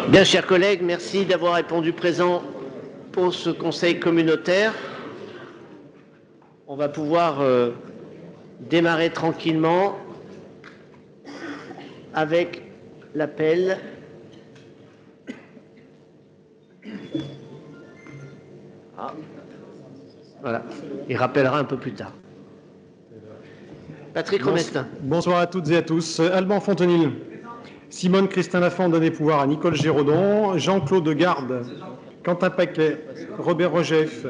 Bien, chers collègues, merci d'avoir répondu présent pour ce conseil communautaire. On va pouvoir démarrer tranquillement avec l'appel. Voilà, il rappellera un peu plus tard. Patrick Romestin. Bonsoir à toutes et à tous. Alban Fontenil. Simone Christin Lafont a donné pouvoir à Nicole Giraudon. Jean-Claude Garde. Quentin Paquet. Robert Rogeff.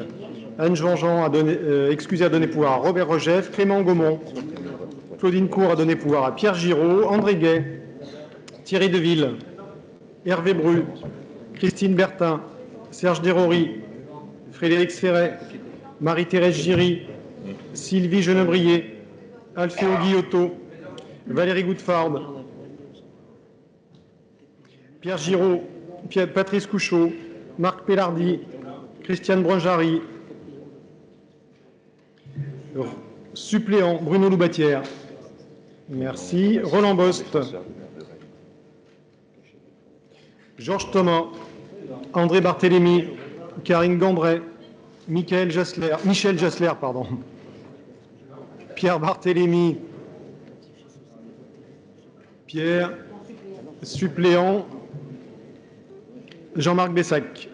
Anne Jean-Jean a donné pouvoir à Robert Rogeff. Clément Gaumont. Claudine Cour a donné pouvoir à Pierre Giraud. André Gay. Thierry Deville. Hervé Bru. Christine Bertin. Serge Desrory. Frédéric Serret. Marie-Thérèse Giry. Sylvie Genebrier. Alféo Guillotot, Valérie Goudfard, Pierre Giraud, Patrice Couchot, Marc Pellardi, Christiane Brunjari, suppléant Bruno Loubatière. Merci. Roland Bost, Georges Thomas, André Barthélémy, Karine Gambray, Michel Jassler, Pierre Barthélémy, Pierre, suppléant, Jean-Marc Bessac.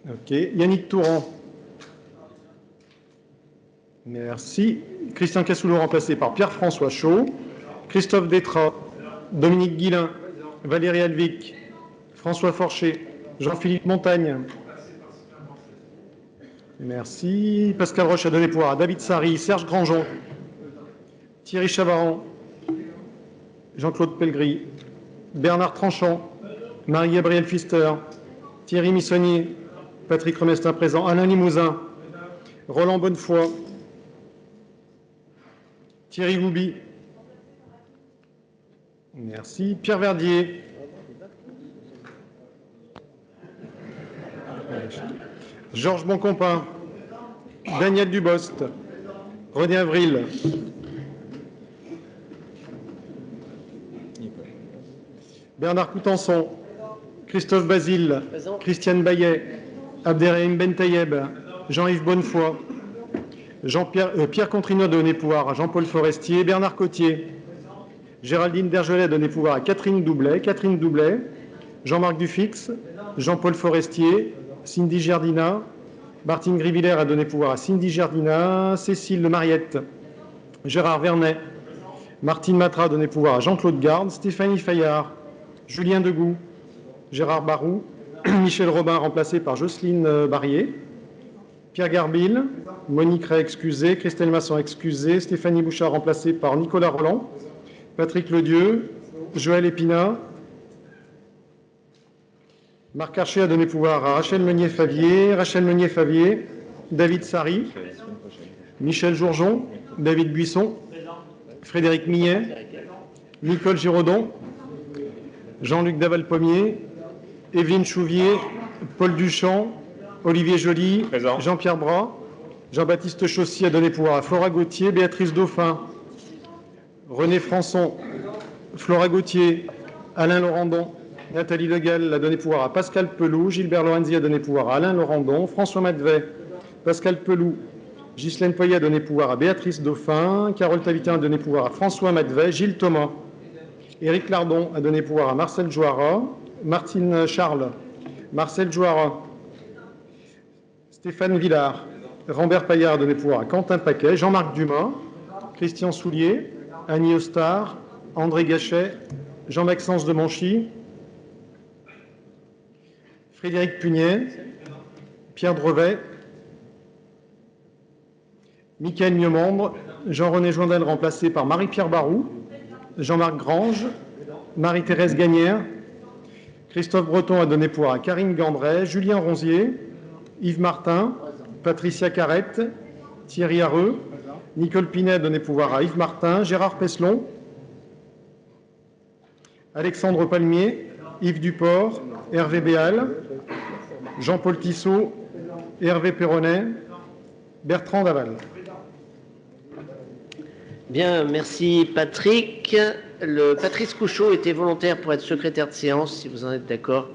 OK. Yannick Touran. Merci. Christian Cassoulot remplacé par Pierre-François Chaud. Christophe Détrat, Dominique Guillain, Valérie Alvic, François Forcher, Jean-Philippe Montagne. Merci. Pascal Roche a donné pouvoir à David Sari, Serge Grandjean, Thierry Chavaran, Jean-Claude Pellegris, Bernard Tranchant, Marie-Gabrielle Pfister, Thierry Missonnier, Patrick Romestin présent, Alain Limousin, Roland Bonnefoy, Thierry Goubi. Merci. Pierre Verdier. Georges Boncompin, Daniel Dubost, René Avril, Bernard Coutançon, Christophe Basile, Christiane Bayet, Abderrahim Bentayeb, Jean-Yves Bonnefoy, Pierre Contrino a donné pouvoir à Jean-Paul Forestier, Bernard Cotier, Géraldine Dergelet a donné pouvoir à Catherine Doublet, Jean-Marc Dufix, Jean-Paul Forestier, Cindy Giardina, Martine Grivillers a donné pouvoir à Cindy Giardina, Cécile Mariette, Gérard Vernet, Martine Matra a donné pouvoir à Jean-Claude Garde, Stéphanie Fayard, Julien Degout, Gérard Barou, Michel Robin remplacé par Jocelyne Barrier, Pierre Garbil, Monique Ray excusée, Christelle Masson excusée, Stéphanie Bouchard remplacée par Nicolas Roland, Patrick Ledieu, Joël Épinat, Marc Archer a donné pouvoir à Rachel Meunier-Favier, David Sari, Michel Jourjon, David Buisson, Frédéric Millet, Nicole Giraudon, Jean-Luc Daval-Pommier, Evelyne Chouvier, Paul Duchamp, Olivier Joly, Jean-Pierre Bras, Jean-Baptiste Chaussy a donné pouvoir à Flora Gauthier, Béatrice Dauphin, René Françon, Flora Gauthier, Alain Laurendon, Nathalie Legal a donné pouvoir à Pascal Pelou, Gilbert Lorenzi a donné pouvoir à Alain Laurendon, François Madvet, Pascal Pelou, Ghislaine Poyet a donné pouvoir à Béatrice Dauphin, Carole Tavitin a donné pouvoir à François Madvet, Gilles Thomas, Éric Lardon a donné pouvoir à Marcel Jouara, Martine Charles, Marcel Jouara, Stéphane Villard, Rambert Paillard a donné pouvoir à Quentin Paquet, Jean-Marc Dumas, Christian Soulier, Annie Ostar, André Gachet, Jean-Maxence de Monchy, Frédéric Pugnet, Pierre Drevet, Michael Mieux-Membre, Jean-René Joindel remplacé par Marie-Pierre Barou, Jean-Marc Grange, Marie-Thérèse Gagnère, Christophe Breton a donné pouvoir à Karine Gandray, Julien Ronzier, Yves Martin, Patricia Carrette, Thierry Hareux, Nicole Pinet a donné pouvoir à Yves Martin, Gérard Peslon, Alexandre Palmier, Yves Duport, Hervé Béal, Jean-Paul Tissot, Hervé Perronnet, Bertrand Daval. Bien, merci Patrick. Patrice Couchot était volontaire pour être secrétaire de séance, si vous en êtes d'accord,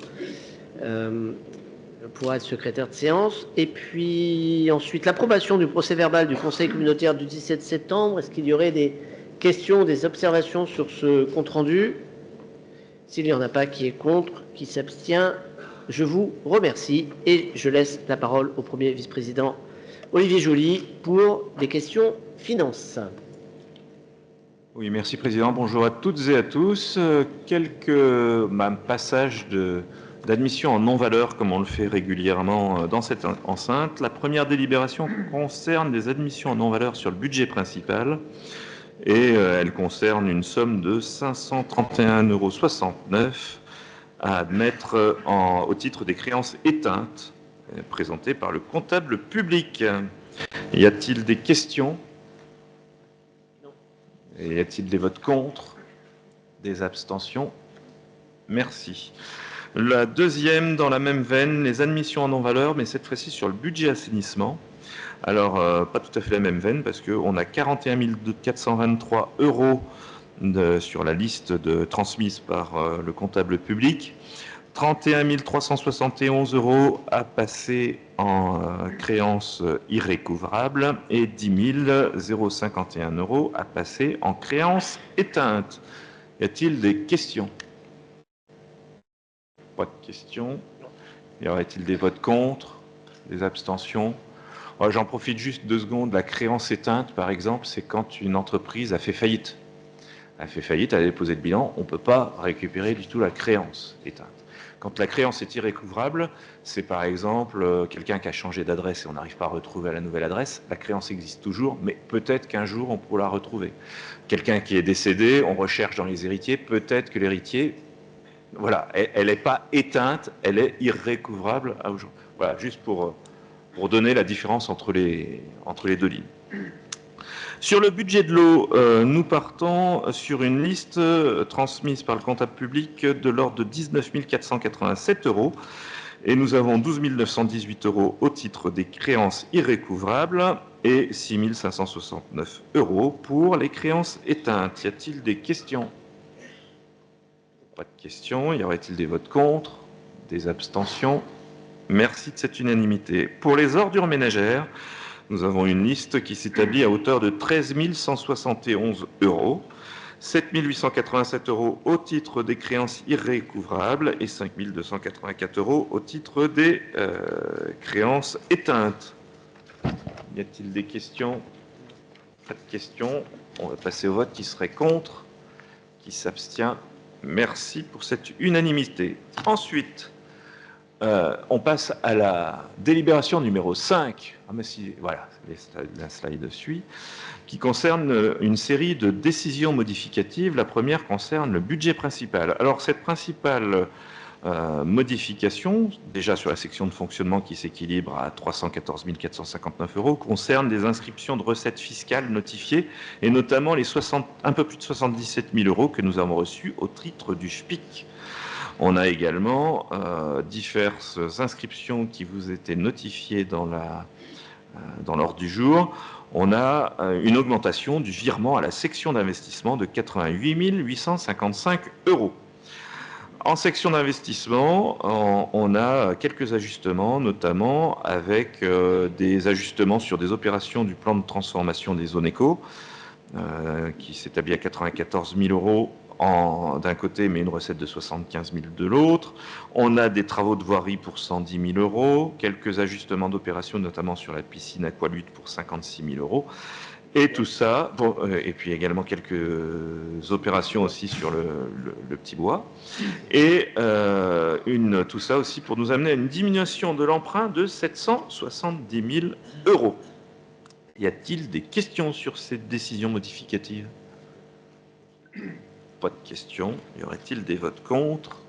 pour être secrétaire de séance. Et puis ensuite, l'approbation du procès-verbal du Conseil communautaire du 17 septembre. Est-ce qu'il y aurait des questions, des observations sur ce compte-rendu? S'il n'y en a pas, qui est contre, qui s'abstient, je vous remercie et je laisse la parole au premier vice-président Olivier Joly pour des questions finances. Oui, merci Président. Bonjour à toutes et à tous. Quelques passages d'admission en non-valeur, comme on le fait régulièrement dans cette enceinte. La première délibération concerne des admissions en non-valeur sur le budget principal et elle concerne une somme de 531,69 € à admettre au titre des créances éteintes présentées par le comptable public. Y a-t-il des questions ? Et y a-t-il des votes contre? Des abstentions? Merci. La deuxième, dans la même veine, les admissions en non-valeur, mais cette fois-ci sur le budget assainissement. Alors, pas tout à fait la même veine, parce qu'on a 41 423 € sur la liste transmise par le comptable public. 31 371 € à passer en créances irrécouvrables et 10 051 € à passer en créances éteintes. Y a-t-il des questions? Pas de questions. Y aurait-il des votes contre? Des abstentions? J'en profite juste 2 secondes. La créance éteinte, par exemple, c'est quand une entreprise a fait faillite. Elle a fait faillite, elle a déposé le bilan, on ne peut pas récupérer du tout la créance éteinte. Quand la créance est irrécouvrable, c'est par exemple quelqu'un qui a changé d'adresse et on n'arrive pas à retrouver la nouvelle adresse, la créance existe toujours, mais peut-être qu'un jour on pourra la retrouver. Quelqu'un qui est décédé, on recherche dans les héritiers, peut-être que l'héritier, voilà, elle n'est pas éteinte, elle est irrécouvrable à aujourd'hui. Voilà, juste pour donner la différence entre les deux lignes. Sur le budget de l'eau, nous partons sur une liste transmise par le comptable public de l'ordre de 19 487 € et nous avons 12 918 € au titre des créances irrécouvrables et 6 569 € pour les créances éteintes. Y a-t-il des questions? Pas de questions. Y aurait-il des votes contre? Des abstentions? Merci de cette unanimité. Pour les ordures ménagères, nous avons une liste qui s'établit à hauteur de 13 171 €, 7 887 € au titre des créances irrécouvrables et 5 284 € au titre des créances éteintes. Y a-t-il des questions? Pas de questions. On va passer au vote. Qui serait contre? Qui s'abstient? Merci pour cette unanimité. Ensuite, on passe à la délibération numéro 5, voilà, la slide suit, qui concerne une série de décisions modificatives. La première concerne le budget principal. Alors, cette principale modification, déjà sur la section de fonctionnement qui s'équilibre à 314 459 €, concerne les inscriptions de recettes fiscales notifiées, et notamment les un peu plus de 77 000 € que nous avons reçus au titre du SPIC. On a également diverses inscriptions qui vous étaient notifiées dans l'ordre du jour. On a une augmentation du virement à la section d'investissement de 88 855 €. En section d'investissement, on a quelques ajustements, notamment avec des ajustements sur des opérations du plan de transformation des zones éco, qui s'établit à 94 000 € d'un côté, mais une recette de 75 000 € de l'autre. On a des travaux de voirie pour 110 000 €, quelques ajustements d'opérations, notamment sur la piscine Aqualutte pour 56 000 €. Et tout ça, et puis également quelques opérations aussi sur le petit bois. Et tout ça aussi pour nous amener à une diminution de l'emprunt de 770 000 €. Y a-t-il des questions sur cette décision modificative? Pas de questions. Y aurait-il des votes contre?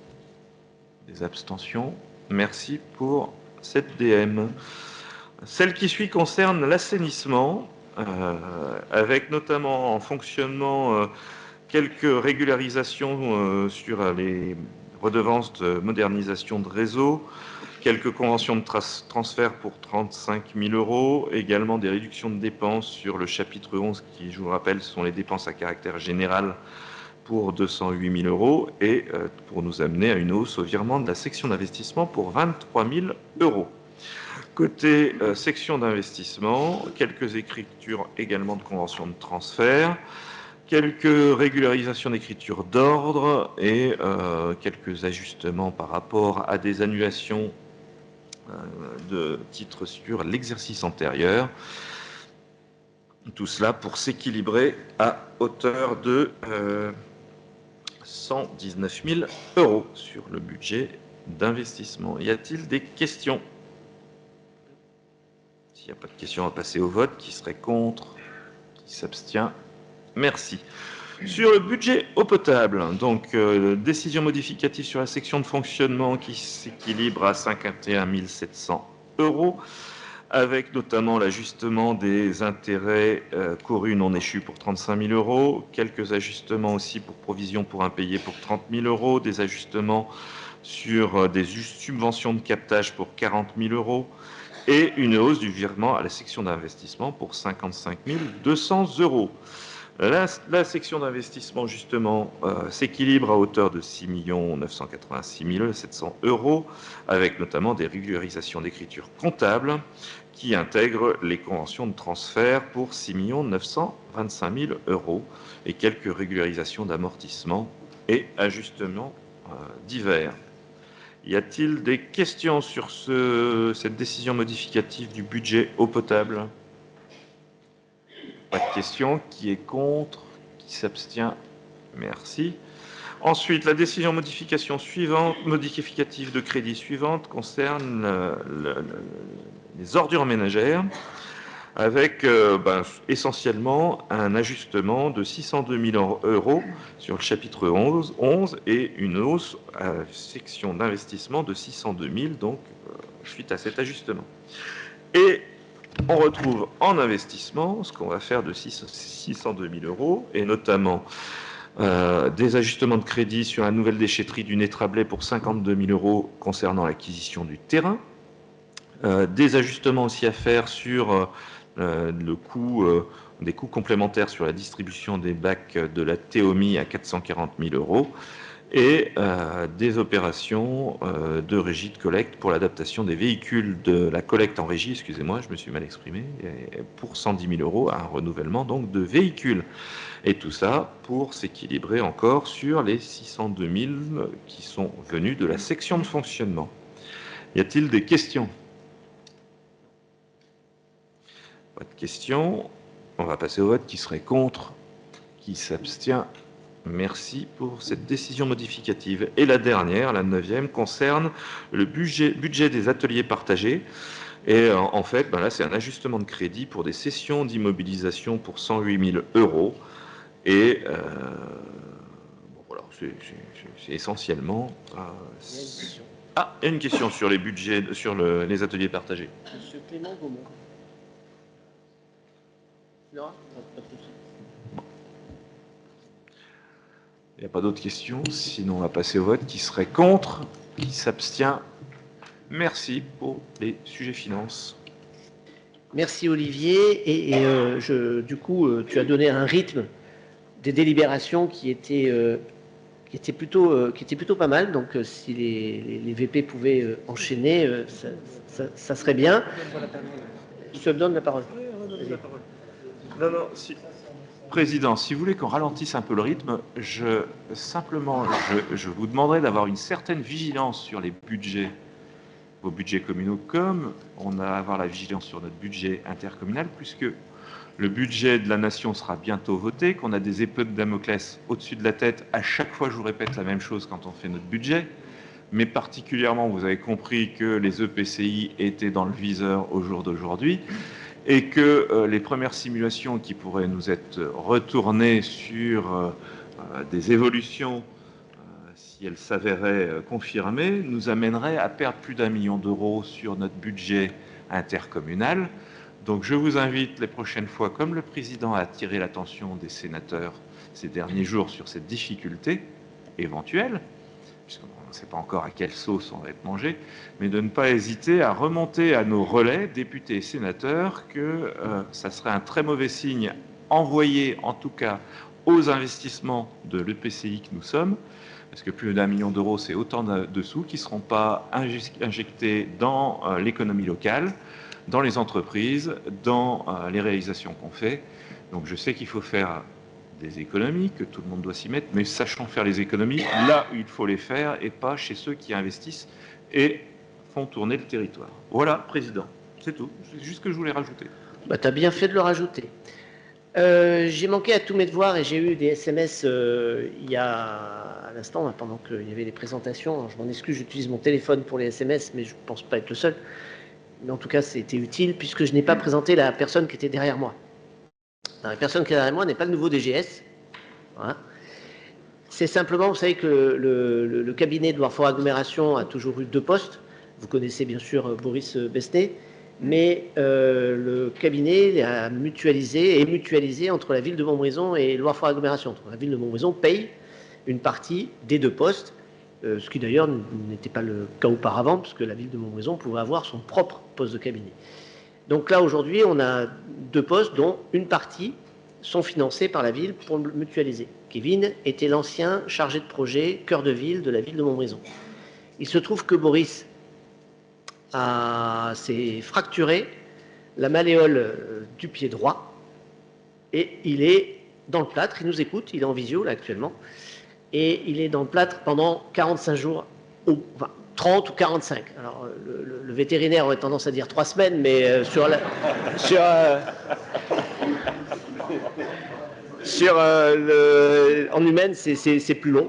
Des abstentions? Merci pour cette DM. Celle qui suit concerne l'assainissement, avec notamment en fonctionnement quelques régularisations sur les redevances de modernisation de réseau, quelques conventions de transfert pour 35 000 €, également des réductions de dépenses sur le chapitre 11 qui, je vous le rappelle, sont les dépenses à caractère général pour 208 000 euros et pour nous amener à une hausse au virement de la section d'investissement pour 23 000 euros. Côté section d'investissement, quelques écritures également de convention de transfert, quelques régularisations d'écriture d'ordre et quelques ajustements par rapport à des annulations de titres sur l'exercice antérieur. Tout cela pour s'équilibrer à hauteur de 119 000 euros sur le budget d'investissement. Y a-t-il des questions? S'il n'y a pas de questions, on va passer au vote. Qui serait contre? Qui s'abstient? Merci. Sur le budget eau potable, donc décision modificative sur la section de fonctionnement qui s'équilibre à 51 700 euros, avec notamment l'ajustement des intérêts courus non échus pour 35 000 euros, quelques ajustements aussi pour provisions pour impayés pour 30 000 euros, des ajustements sur des subventions de captage pour 40 000 euros, et une hausse du virement à la section d'investissement pour 55 200 euros. La section d'investissement, justement, s'équilibre à hauteur de 6 986 700 euros, avec notamment des régularisations d'écriture comptable qui intègrent les conventions de transfert pour 6 925 000 euros et quelques régularisations d'amortissement et ajustements divers. Y a-t-il des questions sur cette décision modificative du budget eau potable? Pas de questions. Qui est contre? Qui s'abstient? Merci. Ensuite, la décision modificative de crédit suivante concerne les ordures ménagères, avec essentiellement un ajustement de 602 000 euros sur le chapitre 11 et une hausse à la section d'investissement de 602 000, donc suite à cet ajustement. Et on retrouve en investissement ce qu'on va faire de 602 000 euros, et notamment des ajustements de crédit sur la nouvelle déchetterie du Nétrablet pour 52 000 euros concernant l'acquisition du terrain, des ajustements aussi à faire sur le coût, des coûts complémentaires sur la distribution des bacs de la Théomie à 440 000 euros, et des opérations de régie de collecte pour l'adaptation des véhicules de la collecte en régie, excusez-moi, je me suis mal exprimé, pour 110 000 euros, un renouvellement donc de véhicules. Et tout ça pour s'équilibrer encore sur les 602 000 qui sont venus de la section de fonctionnement. Y a-t-il des questions? Pas de questions. On va passer au vote. Qui serait contre? Qui s'abstient? Merci pour cette décision modificative. Et la dernière, la 9e, concerne le budget des ateliers partagés. Et en fait, là, c'est un ajustement de crédit pour des cessions d'immobilisation pour 108 000 euros. Et voilà, c'est essentiellement... il y a une question sur les budgets, sur les ateliers partagés. Monsieur Clément Gaumont. Non, il n'y a pas d'autres questions, sinon on va passer au vote. Qui serait contre? Qui s'abstient? Merci pour les sujets finances. Merci Olivier. Et du coup, tu as donné un rythme des délibérations qui était plutôt pas mal. Donc, si les VP pouvaient enchaîner, ça serait bien. Je te donne la parole. Non, si... Président, si vous voulez qu'on ralentisse un peu le rythme, je vous demanderai d'avoir une certaine vigilance sur les budgets, vos budgets communaux, comme on a à avoir la vigilance sur notre budget intercommunal, puisque le budget de la nation sera bientôt voté, qu'on a des épées de Damoclès au-dessus de la tête. À chaque fois, je vous répète la même chose quand on fait notre budget, mais particulièrement, vous avez compris que les EPCI étaient dans le viseur au jour d'aujourd'hui, et que les premières simulations qui pourraient nous être retournées sur des évolutions, si elles s'avéraient confirmées, nous amèneraient à perdre plus d'1 million d'euros sur notre budget intercommunal. Donc je vous invite les prochaines fois, comme le président a attiré l'attention des sénateurs ces derniers jours sur cette difficulté éventuelle, puisqu'on ne sait pas encore à quelle sauce on va être mangé, mais de ne pas hésiter à remonter à nos relais, députés et sénateurs, que ça serait un très mauvais signe envoyé, en tout cas aux investissements de l'EPCI que nous sommes, parce que plus d'1 million d'euros, c'est autant de sous qui ne seront pas injectés dans l'économie locale, dans les entreprises, dans les réalisations qu'on fait. Donc je sais qu'il faut faire des économies, que tout le monde doit s'y mettre, mais sachant faire les économies là où il faut les faire et pas chez ceux qui investissent et font tourner le territoire. Voilà, Président, c'est tout. C'est juste ce que je voulais rajouter. Bah, tu as bien fait de le rajouter. J'ai manqué à tous mes devoirs et j'ai eu des SMS il y a à l'instant, pendant qu'il y avait les présentations. Alors, je m'en excuse, j'utilise mon téléphone pour les SMS, mais je ne pense pas être le seul. Mais en tout cas, c'était utile puisque je n'ai pas présenté la personne qui était derrière moi. Alors, la personne qui est derrière moi n'est pas le nouveau DGS. Voilà. C'est simplement, vous savez que le cabinet de Loire-Forêt Agglomération a toujours eu 2 postes. Vous connaissez bien sûr Boris Besnet, mais le cabinet a mutualisé entre la ville de Montbrison et Loire-Forêt Agglomération. La ville de Montbrison paye une partie des 2 postes, ce qui d'ailleurs n'était pas le cas auparavant, puisque la ville de Montbrison pouvait avoir son propre poste de cabinet. Donc là, aujourd'hui, on a 2 postes, dont une partie sont financés par la ville pour le mutualiser. Kevin était l'ancien chargé de projet cœur de ville de la ville de Montbrison. Il se trouve que Boris s'est fracturé la malléole du pied droit et il est dans le plâtre, il nous écoute, il est en visio là actuellement, et il est dans le plâtre pendant 45 jours, enfin 30 ou 45. Alors le vétérinaire aurait tendance à dire 3 semaines, mais en humaine c'est plus long.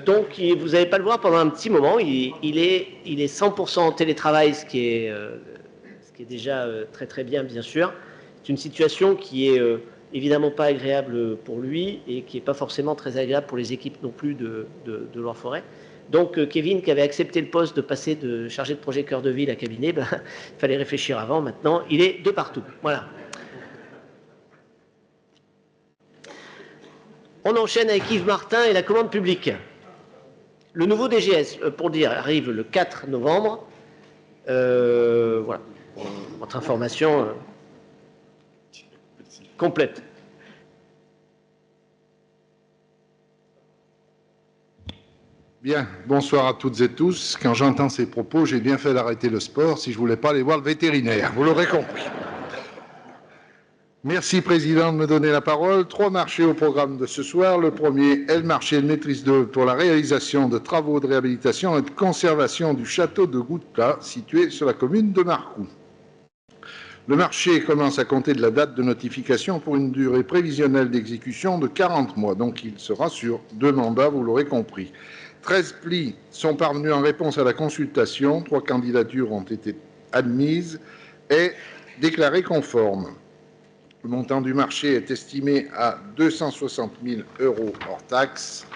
Donc vous n'allez pas le voir pendant un petit moment, il est 100% en télétravail, ce qui est déjà très très bien sûr. C'est une situation qui est évidemment pas agréable pour lui et qui n'est pas forcément très agréable pour les équipes non plus de Loire-Forêt. Donc Kevin, qui avait accepté le poste de passer de chargé de projet cœur de ville à cabinet, il fallait réfléchir avant, maintenant il est de partout. Voilà. On enchaîne avec Yves Martin et la commande publique. Le nouveau DGS, pour dire, arrive le 4 novembre. Voilà, votre information complète. Bien, bonsoir à toutes et tous. Quand j'entends ces propos, j'ai bien fait d'arrêter le sport si je ne voulais pas aller voir le vétérinaire. Vous l'aurez compris. Merci, Président, de me donner la parole. 3 marchés au programme de ce soir. Le premier est le marché de maîtrise d'œuvre pour la réalisation de travaux de réhabilitation et de conservation du château de Goutte-Plat, situé sur la commune de Marcoux. Le marché commence à compter de la date de notification pour une durée prévisionnelle d'exécution de 40 mois. Donc, il sera sur 2 mandats, vous l'aurez compris. 13 plis sont parvenus en réponse à la consultation. 3 candidatures ont été admises et déclarées conformes. Le montant du marché est estimé à 260 000 € hors taxes.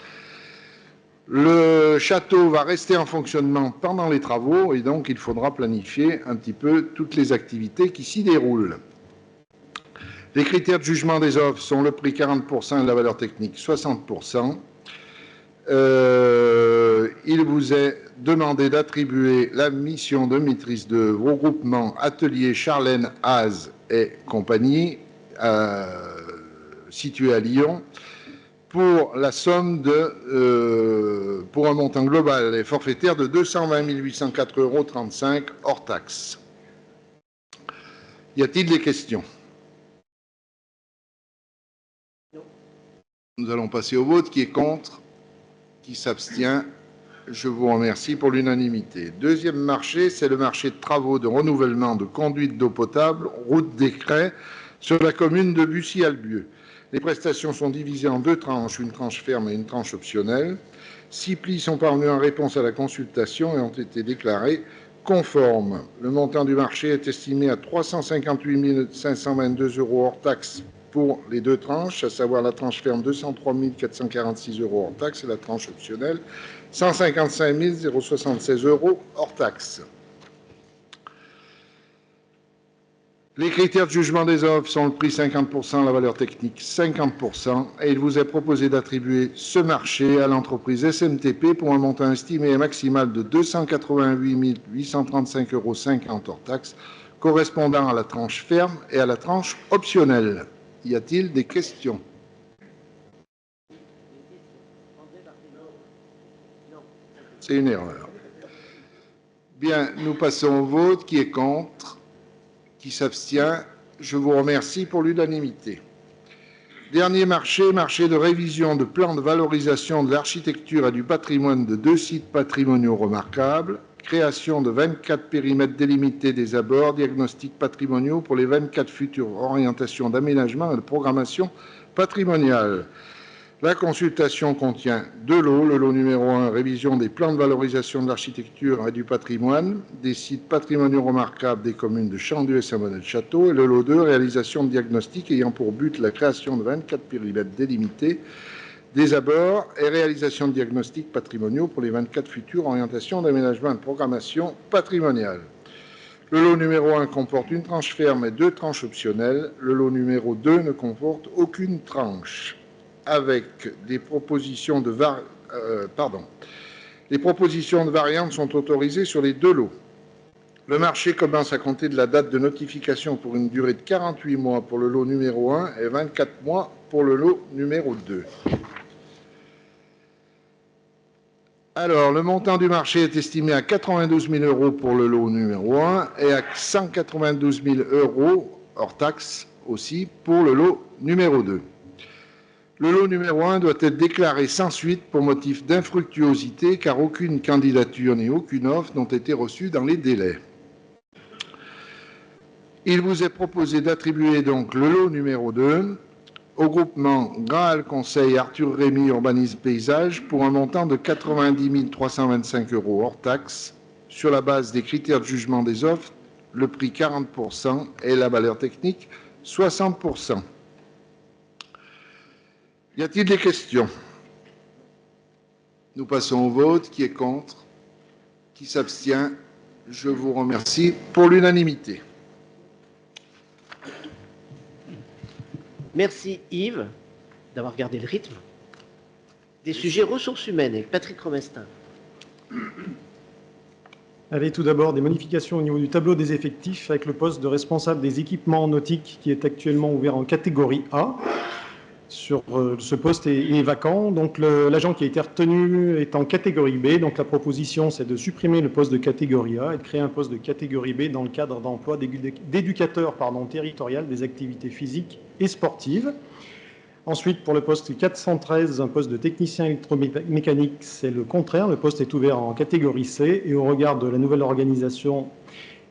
Le château va rester en fonctionnement pendant les travaux et donc il faudra planifier un petit peu toutes les activités qui s'y déroulent. Les critères de jugement des offres sont le prix 40% et la valeur technique 60%. Il vous est demandé d'attribuer la mission de maîtrise d'œuvre au groupement Atelier Charlène Haas et compagnie, situé à Lyon, pour la somme de, pour un montant global et forfaitaire de 220 804,35 € hors taxes. Y a-t-il des questions? Nous allons passer au vote. Qui est contre? Qui s'abstient? Je vous remercie pour l'unanimité. Deuxième marché, c'est le marché de travaux de renouvellement de conduite d'eau potable, route des Crêts, sur la commune de Bussy-Albieux. Les prestations sont divisées en 2 tranches, une tranche ferme et une tranche optionnelle. 6 plis sont parvenus en réponse à la consultation et ont été déclarés conformes. Le montant du marché est estimé à 358 522 € hors taxes pour les 2 tranches, à savoir la tranche ferme 203 446 € hors taxes et la tranche optionnelle 155 076 € hors taxes. Les critères de jugement des offres sont le prix 50%, la valeur technique 50%, et il vous est proposé d'attribuer ce marché à l'entreprise SMTP pour un montant estimé maximal de 288 835,50 € hors taxes, correspondant à la tranche ferme et à la tranche optionnelle. Y a-t-il des questions? C'est une erreur. Bien, nous passons au vote. Qui est contre? Qui s'abstient? Je vous remercie pour l'unanimité. Dernier marché, marché de révision de plan de valorisation de l'architecture et du patrimoine de 2 sites patrimoniaux remarquables, création de 24 périmètres délimités des abords, diagnostics patrimoniaux pour les 24 futures orientations d'aménagement et de programmation patrimoniale. La consultation contient 2 lots. Le lot numéro 1, révision des plans de valorisation de l'architecture et du patrimoine des sites patrimoniaux remarquables des communes de Chandieu et Saint-Bonnet-de-Château. Et le lot 2, réalisation de diagnostics ayant pour but la création de 24 périmètres délimités des abords et réalisation de diagnostics patrimoniaux pour les 24 futures orientations d'aménagement et de programmation patrimoniale. Le lot numéro 1 comporte une tranche ferme et 2 tranches optionnelles. Le lot numéro 2 ne comporte aucune tranche. Avec des propositions de Les propositions de variantes sont autorisées sur les 2 lots. Le marché commence à compter de la date de notification pour une durée de 48 mois pour le lot numéro 1 et 24 mois pour le lot numéro 2. Alors, le montant du marché est estimé à 92 000 € pour le lot numéro 1 et à 192 000 € hors taxes aussi pour le lot numéro 2. Le lot numéro 1 doit être déclaré sans suite pour motif d'infructuosité car aucune candidature ni aucune offre n'ont été reçues dans les délais. Il vous est proposé d'attribuer donc le lot numéro 2 au groupement Graal Conseil Arthur Rémy Urbanisme Paysage pour un montant de 90 325 € hors taxes sur la base des critères de jugement des offres, le prix 40% et la valeur technique 60%. Y a-t-il des questions? Nous passons au vote. Qui est contre? Qui s'abstient? Je vous remercie pour l'unanimité. Merci Yves d'avoir gardé le rythme. Des sujets ressources humaines avec Patrick Romestin. Allez, tout d'abord, des modifications au niveau du tableau des effectifs avec le poste de responsable des équipements nautiques qui est actuellement ouvert en catégorie A. Ce poste est vacant, donc l'agent qui a été retenu est en catégorie B. Donc la proposition, c'est de supprimer le poste de catégorie A et de créer un poste de catégorie B dans le cadre d'emploi d'éducateur territorial des activités physiques et sportives. Ensuite, pour le poste 413, un poste de technicien électromécanique, c'est le contraire. Le poste est ouvert en catégorie C et au regard de la nouvelle organisation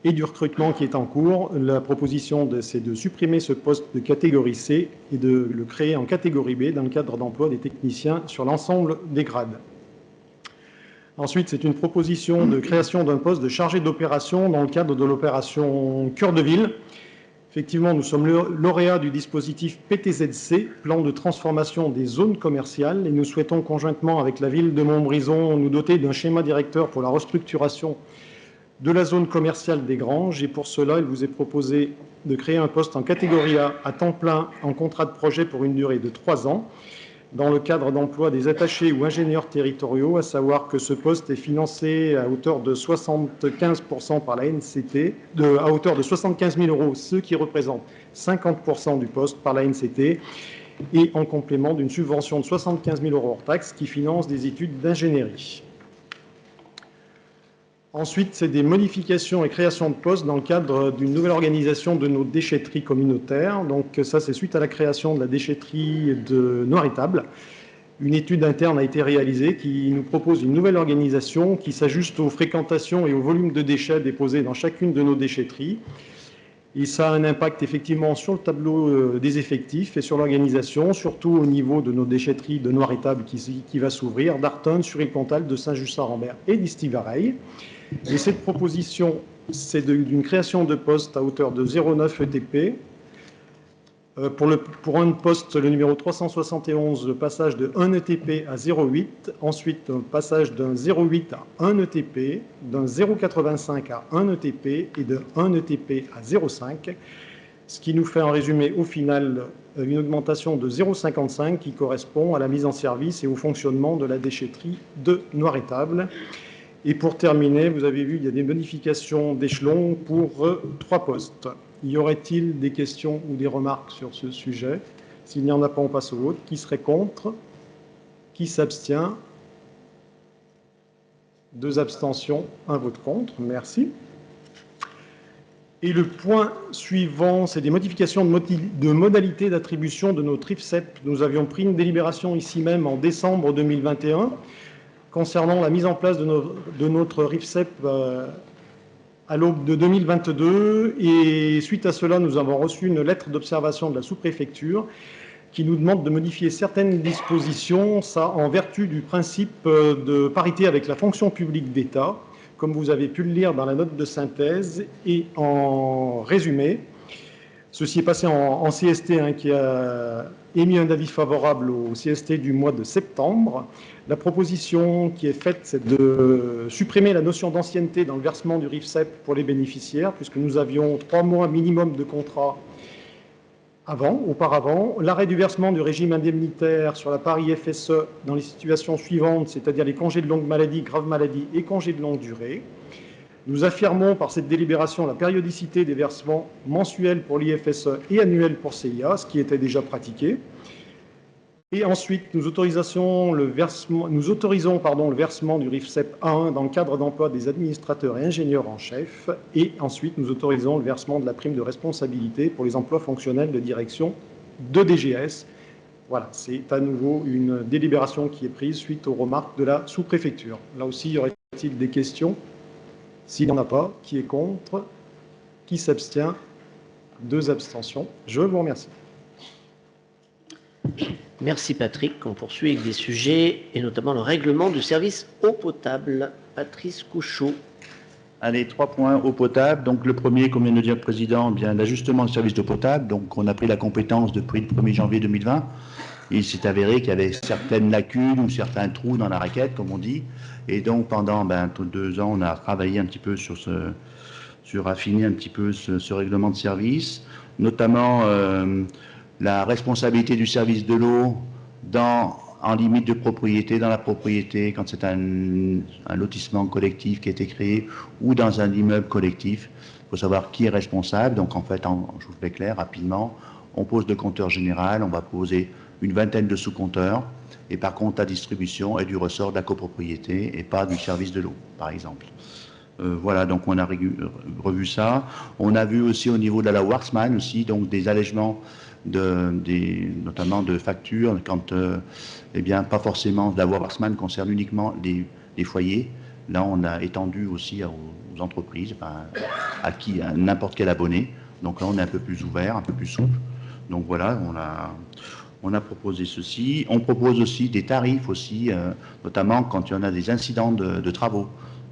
et du recrutement qui est en cours, la proposition, c'est de supprimer ce poste de catégorie C et de le créer en catégorie B dans le cadre d'emploi des techniciens sur l'ensemble des grades. Ensuite, c'est une proposition de création d'un poste de chargé d'opération dans le cadre de l'opération Cœur de Ville. Effectivement, nous sommes lauréats du dispositif PTZC, plan de transformation des zones commerciales, et nous souhaitons conjointement avec la ville de Montbrison nous doter d'un schéma directeur pour la restructuration de la zone commerciale des Granges. Et pour cela, il vous est proposé de créer un poste en catégorie A à temps plein en contrat de projet pour une durée de 3 ans, dans le cadre d'emploi des attachés ou ingénieurs territoriaux, à savoir que ce poste est financé à hauteur de 75% par la NCT, à hauteur de 75 000 €, ce qui représente 50% du poste par la NCT, et en complément d'une subvention de 75 000 € hors taxes qui finance des études d'ingénierie. Ensuite, c'est des modifications et créations de postes dans le cadre d'une nouvelle organisation de nos déchetteries communautaires. Donc ça, c'est suite à la création de la déchetterie de Noiretable. Une étude interne a été réalisée qui nous propose une nouvelle organisation qui s'ajuste aux fréquentations et au volume de déchets déposés dans chacune de nos déchetteries. Et ça a un impact effectivement sur le tableau des effectifs et sur l'organisation, surtout au niveau de nos déchetteries de Noiretable qui va s'ouvrir, d'Artonne, sur Île-Comtal, de Saint-Just-Saint-Rambert et d'Istivareil. Et cette proposition, c'est d'une création de poste à hauteur de 0,9 ETP. Pour un poste, le numéro 371, le passage de 1 ETP à 0,8. Ensuite, un passage d'un 0,8 à 1 ETP, d'un 0,85 à 1 ETP et de 1 ETP à 0,5. Ce qui nous fait en résumé au final une augmentation de 0,55 qui correspond à la mise en service et au fonctionnement de la déchetterie de Noiretable. Et pour terminer, vous avez vu, il y a des modifications d'échelon pour 3 postes. Y aurait-il des questions ou des remarques sur ce sujet? S'il n'y en a pas, on passe au vote. Qui serait contre? Qui s'abstient? 2 abstentions, 1 vote contre. Merci. Et le point suivant, c'est des modifications de modalités d'attribution de notre RIFSEP. Nous avions pris une délibération ici même en décembre 2021 concernant la mise en place de notre RIFSEP à l'aube de 2022. Et suite à cela, nous avons reçu une lettre d'observation de la sous-préfecture qui nous demande de modifier certaines dispositions, ça en vertu du principe de parité avec la fonction publique d'État, comme vous avez pu le lire dans la note de synthèse. Et en résumé, ceci est passé en CST, qui a émis un avis favorable au CST du mois de septembre. La proposition qui est faite, c'est de supprimer la notion d'ancienneté dans le versement du RIFSEP pour les bénéficiaires, puisque nous avions 3 mois minimum de contrat auparavant, l'arrêt du versement du régime indemnitaire sur la pari FSE dans les situations suivantes, c'est-à-dire les congés de longue maladie, grave maladie et congés de longue durée. Nous affirmons par cette délibération la périodicité des versements mensuels pour l'IFSE et annuels pour CIA, ce qui était déjà pratiqué. Et ensuite, nous autorisons le versement du RIFSEP A1 dans le cadre d'emploi des administrateurs et ingénieurs en chef. Et ensuite, nous autorisons le versement de la prime de responsabilité pour les emplois fonctionnels de direction de DGS. Voilà, c'est à nouveau une délibération qui est prise suite aux remarques de la sous-préfecture. Là aussi, y aurait-il des questions? S'il n'y en a pas, qui est contre? Qui s'abstient? 2 abstentions. Je vous remercie. Merci Patrick. On poursuit avec des sujets et notamment le règlement du service eau potable. Patrice Couchot. Allez, 3 points eau potable. Donc le premier, comme vient de dire le président, bien l'ajustement du service d'eau potable. Donc on a pris la compétence depuis le 1er janvier 2020. Il s'est avéré qu'il y avait certaines lacunes ou certains trous dans la raquette, comme on dit. Et donc pendant 2 ans, on a travaillé un petit peu sur affiner un petit peu ce règlement de service, notamment la responsabilité du service de l'eau en limite de propriété, dans la propriété, quand c'est un lotissement collectif qui a été créé, ou dans un immeuble collectif. Il faut savoir qui est responsable. Donc en fait, je vous fais clair rapidement, on pose le compteur général, on va poser une vingtaine de sous-compteurs, et par contre, la distribution est du ressort de la copropriété et pas du service de l'eau, par exemple. Voilà, donc on a revu ça. On a vu aussi au niveau de la loi Warsmann aussi, donc des allègements notamment de factures, quand pas forcément la loi Warsmann concerne uniquement les foyers. Là, on a étendu aussi aux entreprises, à n'importe quel abonné. Donc là, on est un peu plus ouvert, un peu plus souple. Donc voilà, on a proposé ceci. On propose aussi des tarifs aussi, notamment quand il y en a des incidents de travaux.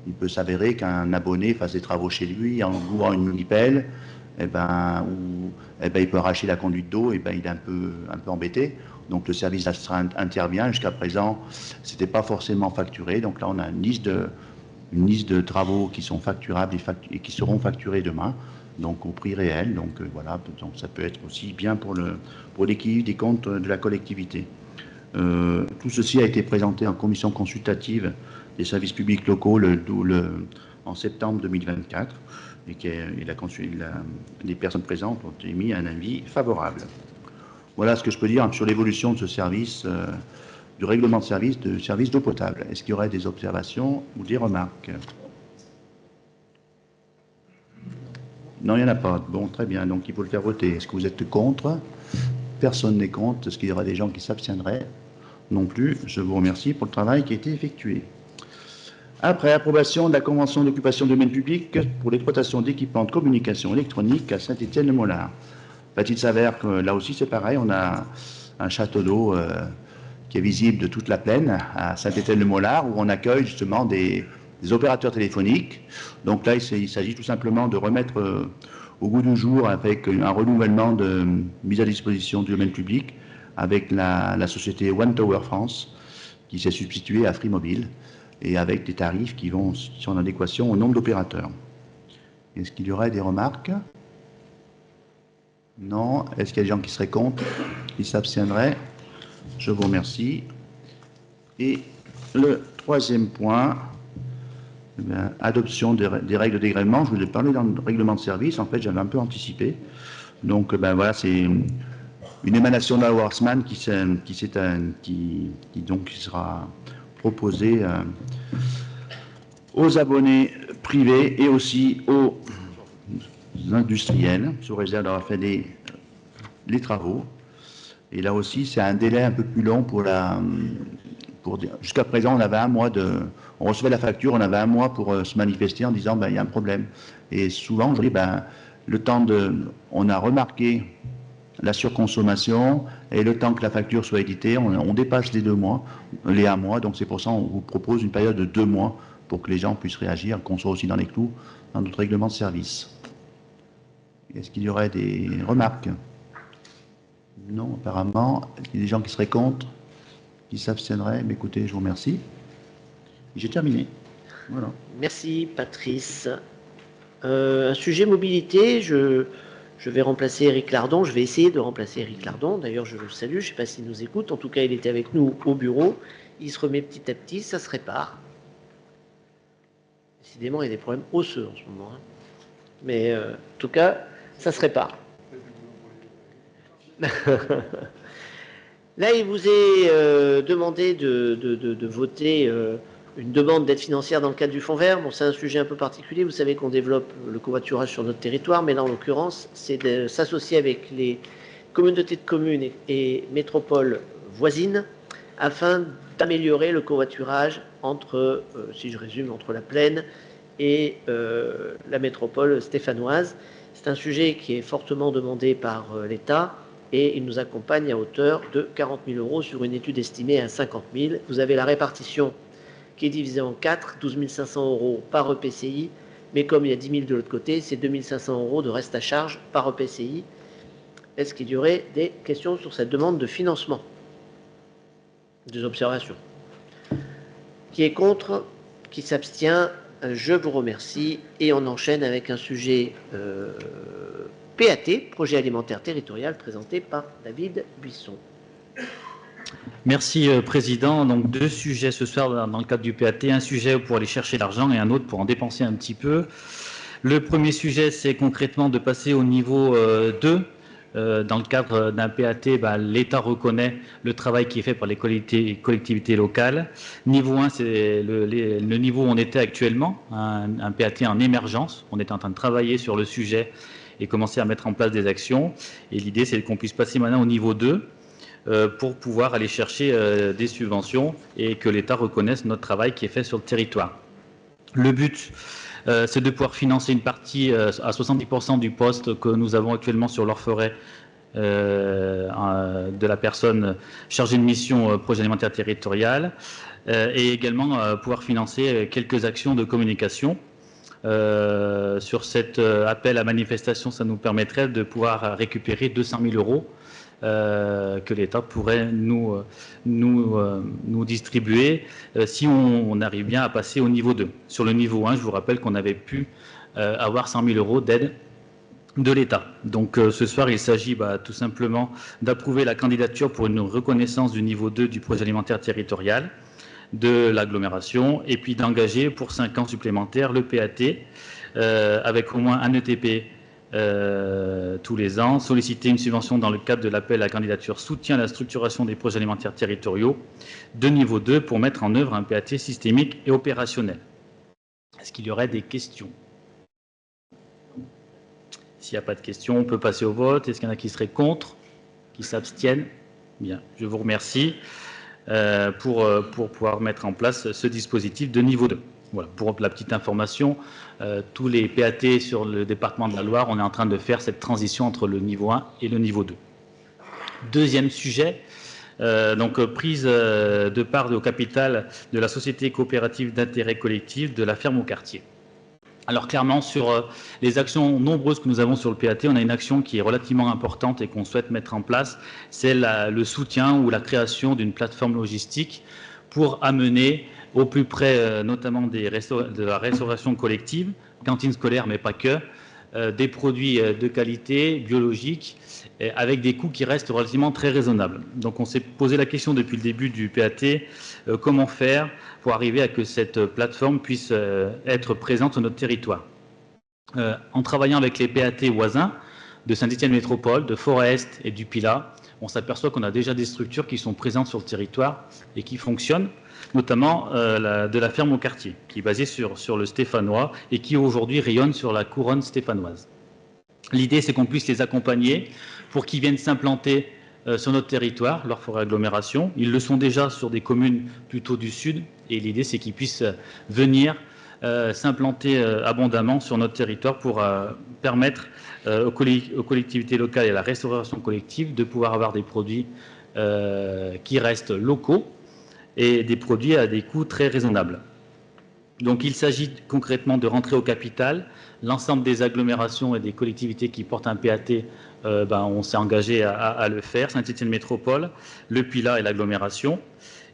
Il peut s'avérer qu'un abonné fasse des travaux chez lui en louant une unipelle, il peut arracher la conduite d'eau, il est un peu embêté. Donc le service astreint intervient. Jusqu'à présent, c'était pas forcément facturé. Donc là, on a une liste de travaux qui sont facturables et qui seront facturés demain, donc au prix réel. Donc voilà, donc ça peut être aussi bien pour l'équilibre des comptes de la collectivité. Tout ceci a été présenté en commission consultative des services publics locaux en septembre 2024 et les personnes présentes ont émis un avis favorable. Voilà ce que je peux dire sur l'évolution de ce service, du règlement de service d'eau potable. Est-ce qu'il y aurait des observations ou des remarques? Non, il n'y en a pas. Bon, très bien, donc il faut le faire voter. Est-ce que vous êtes contre? Personne n'est contre. Est-ce qu'il y aura des gens qui s'abstiendraient? Non plus. Je vous remercie pour le travail qui a été effectué. Après approbation de la convention d'occupation de domaine public pour l'exploitation d'équipements de communication électronique à Saint-Étienne-le-Molard. Il s'avère que là aussi c'est pareil, on a un château d'eau qui est visible de toute la plaine à Saint-Étienne-le-Molard où on accueille justement des opérateurs téléphoniques. Donc là il s'agit tout simplement de remettre au goût du jour avec un renouvellement de mise à disposition du domaine public avec la société One Tower France qui s'est substituée à Free Mobile et avec des tarifs qui sont en adéquation au nombre d'opérateurs. Est-ce qu'il y aurait des remarques? Non. Est-ce qu'il y a des gens qui seraient contre, qui s'abstiendraient? Je vous remercie. Et le troisième point, adoption des règles de dégrèvement. Je vous ai parlé dans le règlement de service. En fait, j'avais un peu anticipé. Donc, voilà, c'est une émanation de la Warsmann qui sera proposée aux abonnés privés et aussi aux industriels, sous réserve d'avoir fait les travaux. Et là aussi, c'est un délai un peu plus long jusqu'à présent, on avait un mois on recevait la facture, on avait un mois pour se manifester en disant, il y a un problème. Et souvent, je dis, on a remarqué la surconsommation et le temps que la facture soit éditée, on dépasse les 2 mois, les 1 mois. Donc c'est pour ça qu'on vous propose une période de 2 mois pour que les gens puissent réagir, qu'on soit aussi dans les clous dans notre règlement de service. Est-ce qu'il y aurait des remarques? Non, apparemment. Il y a des gens qui seraient contre, qui s'abstiendraient. Mais écoutez, je vous remercie. J'ai terminé. Voilà. Merci, Patrice. Un sujet mobilité, je vais remplacer Éric Lardon. Je vais essayer de remplacer Éric Lardon. D'ailleurs, je le salue. Je ne sais pas s'il nous écoute. En tout cas, il était avec nous au bureau. Il se remet petit à petit. Ça se répare. Décidément, il y a des problèmes osseux en ce moment. Mais en tout cas, ça se répare. Là, il vous est demandé de voter une demande d'aide financière dans le cadre du fonds vert. Bon, c'est un sujet un peu particulier. Vous savez qu'on développe le covoiturage sur notre territoire, mais là, en l'occurrence, c'est de s'associer avec les communautés de communes et métropoles voisines afin d'améliorer le covoiturage entre, si je résume, entre la Plaine et la métropole stéphanoise. C'est un sujet qui est fortement demandé par l'État et il nous accompagne à hauteur de 40 000 € sur une étude estimée à 50 000. Vous avez la répartition qui est divisée en 4, 12 500 € par EPCI, mais comme il y a 10 000 de l'autre côté, c'est 2 500 € de reste à charge par EPCI. Est-ce qu'il y aurait des questions sur cette demande de financement? Des observations? Qui est contre? Qui s'abstient? Je vous remercie et on enchaîne avec un sujet PAT, projet alimentaire territorial, présenté par David Buisson. Merci Président. Donc 2 sujets ce soir dans le cadre du PAT, un sujet pour aller chercher l'argent et un autre pour en dépenser un petit peu. Le premier sujet, c'est concrètement de passer au niveau 2. Dans le cadre d'un PAT, l'État reconnaît le travail qui est fait par les collectivités locales. Niveau 1, c'est le niveau où on était actuellement, un PAT en émergence. On est en train de travailler sur le sujet et commencer à mettre en place des actions. Et l'idée, c'est qu'on puisse passer maintenant au niveau 2 pour pouvoir aller chercher des subventions et que l'État reconnaisse notre travail qui est fait sur le territoire. Le but, c'est de pouvoir financer une partie à 70% du poste que nous avons actuellement sur l'Orferet de la personne chargée de mission projet alimentaire territorial et également pouvoir financer quelques actions de communication. Sur cet appel à manifestation, ça nous permettrait de pouvoir récupérer 200 000 € que l'État pourrait nous distribuer si on arrive bien à passer au niveau 2. Sur le niveau 1, je vous rappelle qu'on avait pu avoir 100 000 € d'aide de l'État. Donc ce soir, il s'agit tout simplement d'approuver la candidature pour une reconnaissance du niveau 2 du projet alimentaire territorial de l'agglomération et puis d'engager pour 5 ans supplémentaires le PAT avec au moins un ETP tous les ans, solliciter une subvention dans le cadre de l'appel à candidature soutien à la structuration des projets alimentaires territoriaux de niveau 2 pour mettre en œuvre un PAT systémique et opérationnel. Est-ce qu'il y aurait des questions? S'il n'y a pas de questions, on peut passer au vote. Est-ce qu'il y en a qui seraient contre, qui s'abstiennent? Bien, je vous remercie pour pouvoir mettre en place ce dispositif de niveau 2. Voilà, pour la petite information, tous les PAT sur le département de la Loire, on est en train de faire cette transition entre le niveau 1 et le niveau 2. Deuxième sujet, donc prise de part au capital de la société coopérative d'intérêt collectif de la ferme au quartier. Alors clairement, sur les actions nombreuses que nous avons sur le PAT, on a une action qui est relativement importante et qu'on souhaite mettre en place, c'est le soutien ou la création d'une plateforme logistique pour amener au plus près notamment de la restauration collective, cantine scolaire mais pas que, des produits de qualité, biologiques, avec des coûts qui restent relativement très raisonnables. Donc on s'est posé la question depuis le début du PAT, comment faire pour arriver à que cette plateforme puisse être présente sur notre territoire. En travaillant avec les PAT voisins, de Saint-Étienne Métropole, de Forest et du Pilat, on s'aperçoit qu'on a déjà des structures qui sont présentes sur le territoire et qui fonctionnent, notamment de la ferme au quartier, qui est basée sur le stéphanois et qui aujourd'hui rayonne sur la couronne stéphanoise. L'idée, c'est qu'on puisse les accompagner pour qu'ils viennent s'implanter sur notre territoire, leur forêt agglomération. Ils le sont déjà sur des communes plutôt du sud, et l'idée, c'est qu'ils puissent venir s'implanter abondamment sur notre territoire pour permettre aux collectivités locales et à la restauration collective de pouvoir avoir des produits qui restent locaux et des produits à des coûts très raisonnables. Donc il s'agit concrètement de rentrer au capital. L'ensemble des agglomérations et des collectivités qui portent un PAT, on s'est engagé à le faire, Saint-Étienne Métropole, le Pilat et l'agglomération.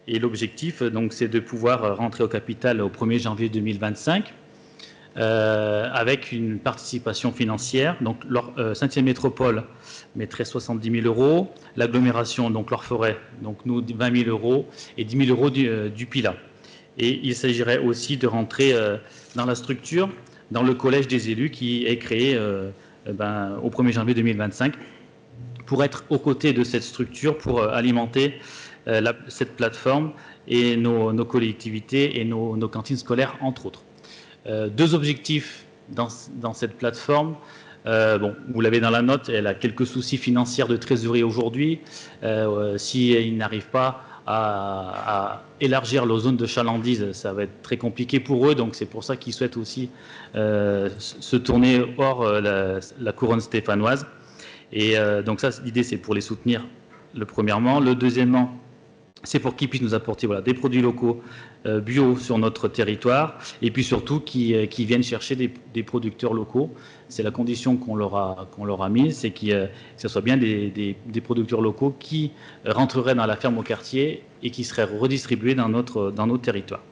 Et l'objectif, donc, c'est de pouvoir rentrer au capital au 1er janvier 2025 avec une participation financière. Donc, Saint-Étienne Métropole mettrait 70 000 €, l'agglomération, donc leur forêt, donc nous 20 000 € et 10 000 € du Pilat. Et il s'agirait aussi de rentrer dans la structure, dans le collège des élus qui est créé au 1er janvier 2025 pour être aux côtés de cette structure, pour alimenter cette plateforme et nos collectivités et nos cantines scolaires, entre autres. Deux objectifs dans cette plateforme. Vous l'avez dans la note, elle a quelques soucis financiers de trésorerie aujourd'hui. S'ils n'arrivent pas à élargir leur zone de chalandise, ça va être très compliqué pour eux. Donc c'est pour ça qu'ils souhaitent aussi se tourner hors la couronne stéphanoise. Et donc ça, l'idée, c'est pour les soutenir, le premièrement. Le deuxièmement, c'est pour qu'ils puissent nous apporter des produits locaux bio sur notre territoire, et puis surtout qui viennent chercher des producteurs locaux. C'est la condition qu'on leur a mise, c'est que ce soit bien des producteurs locaux qui rentreraient dans la ferme au quartier et qui seraient redistribués dans nos territoires.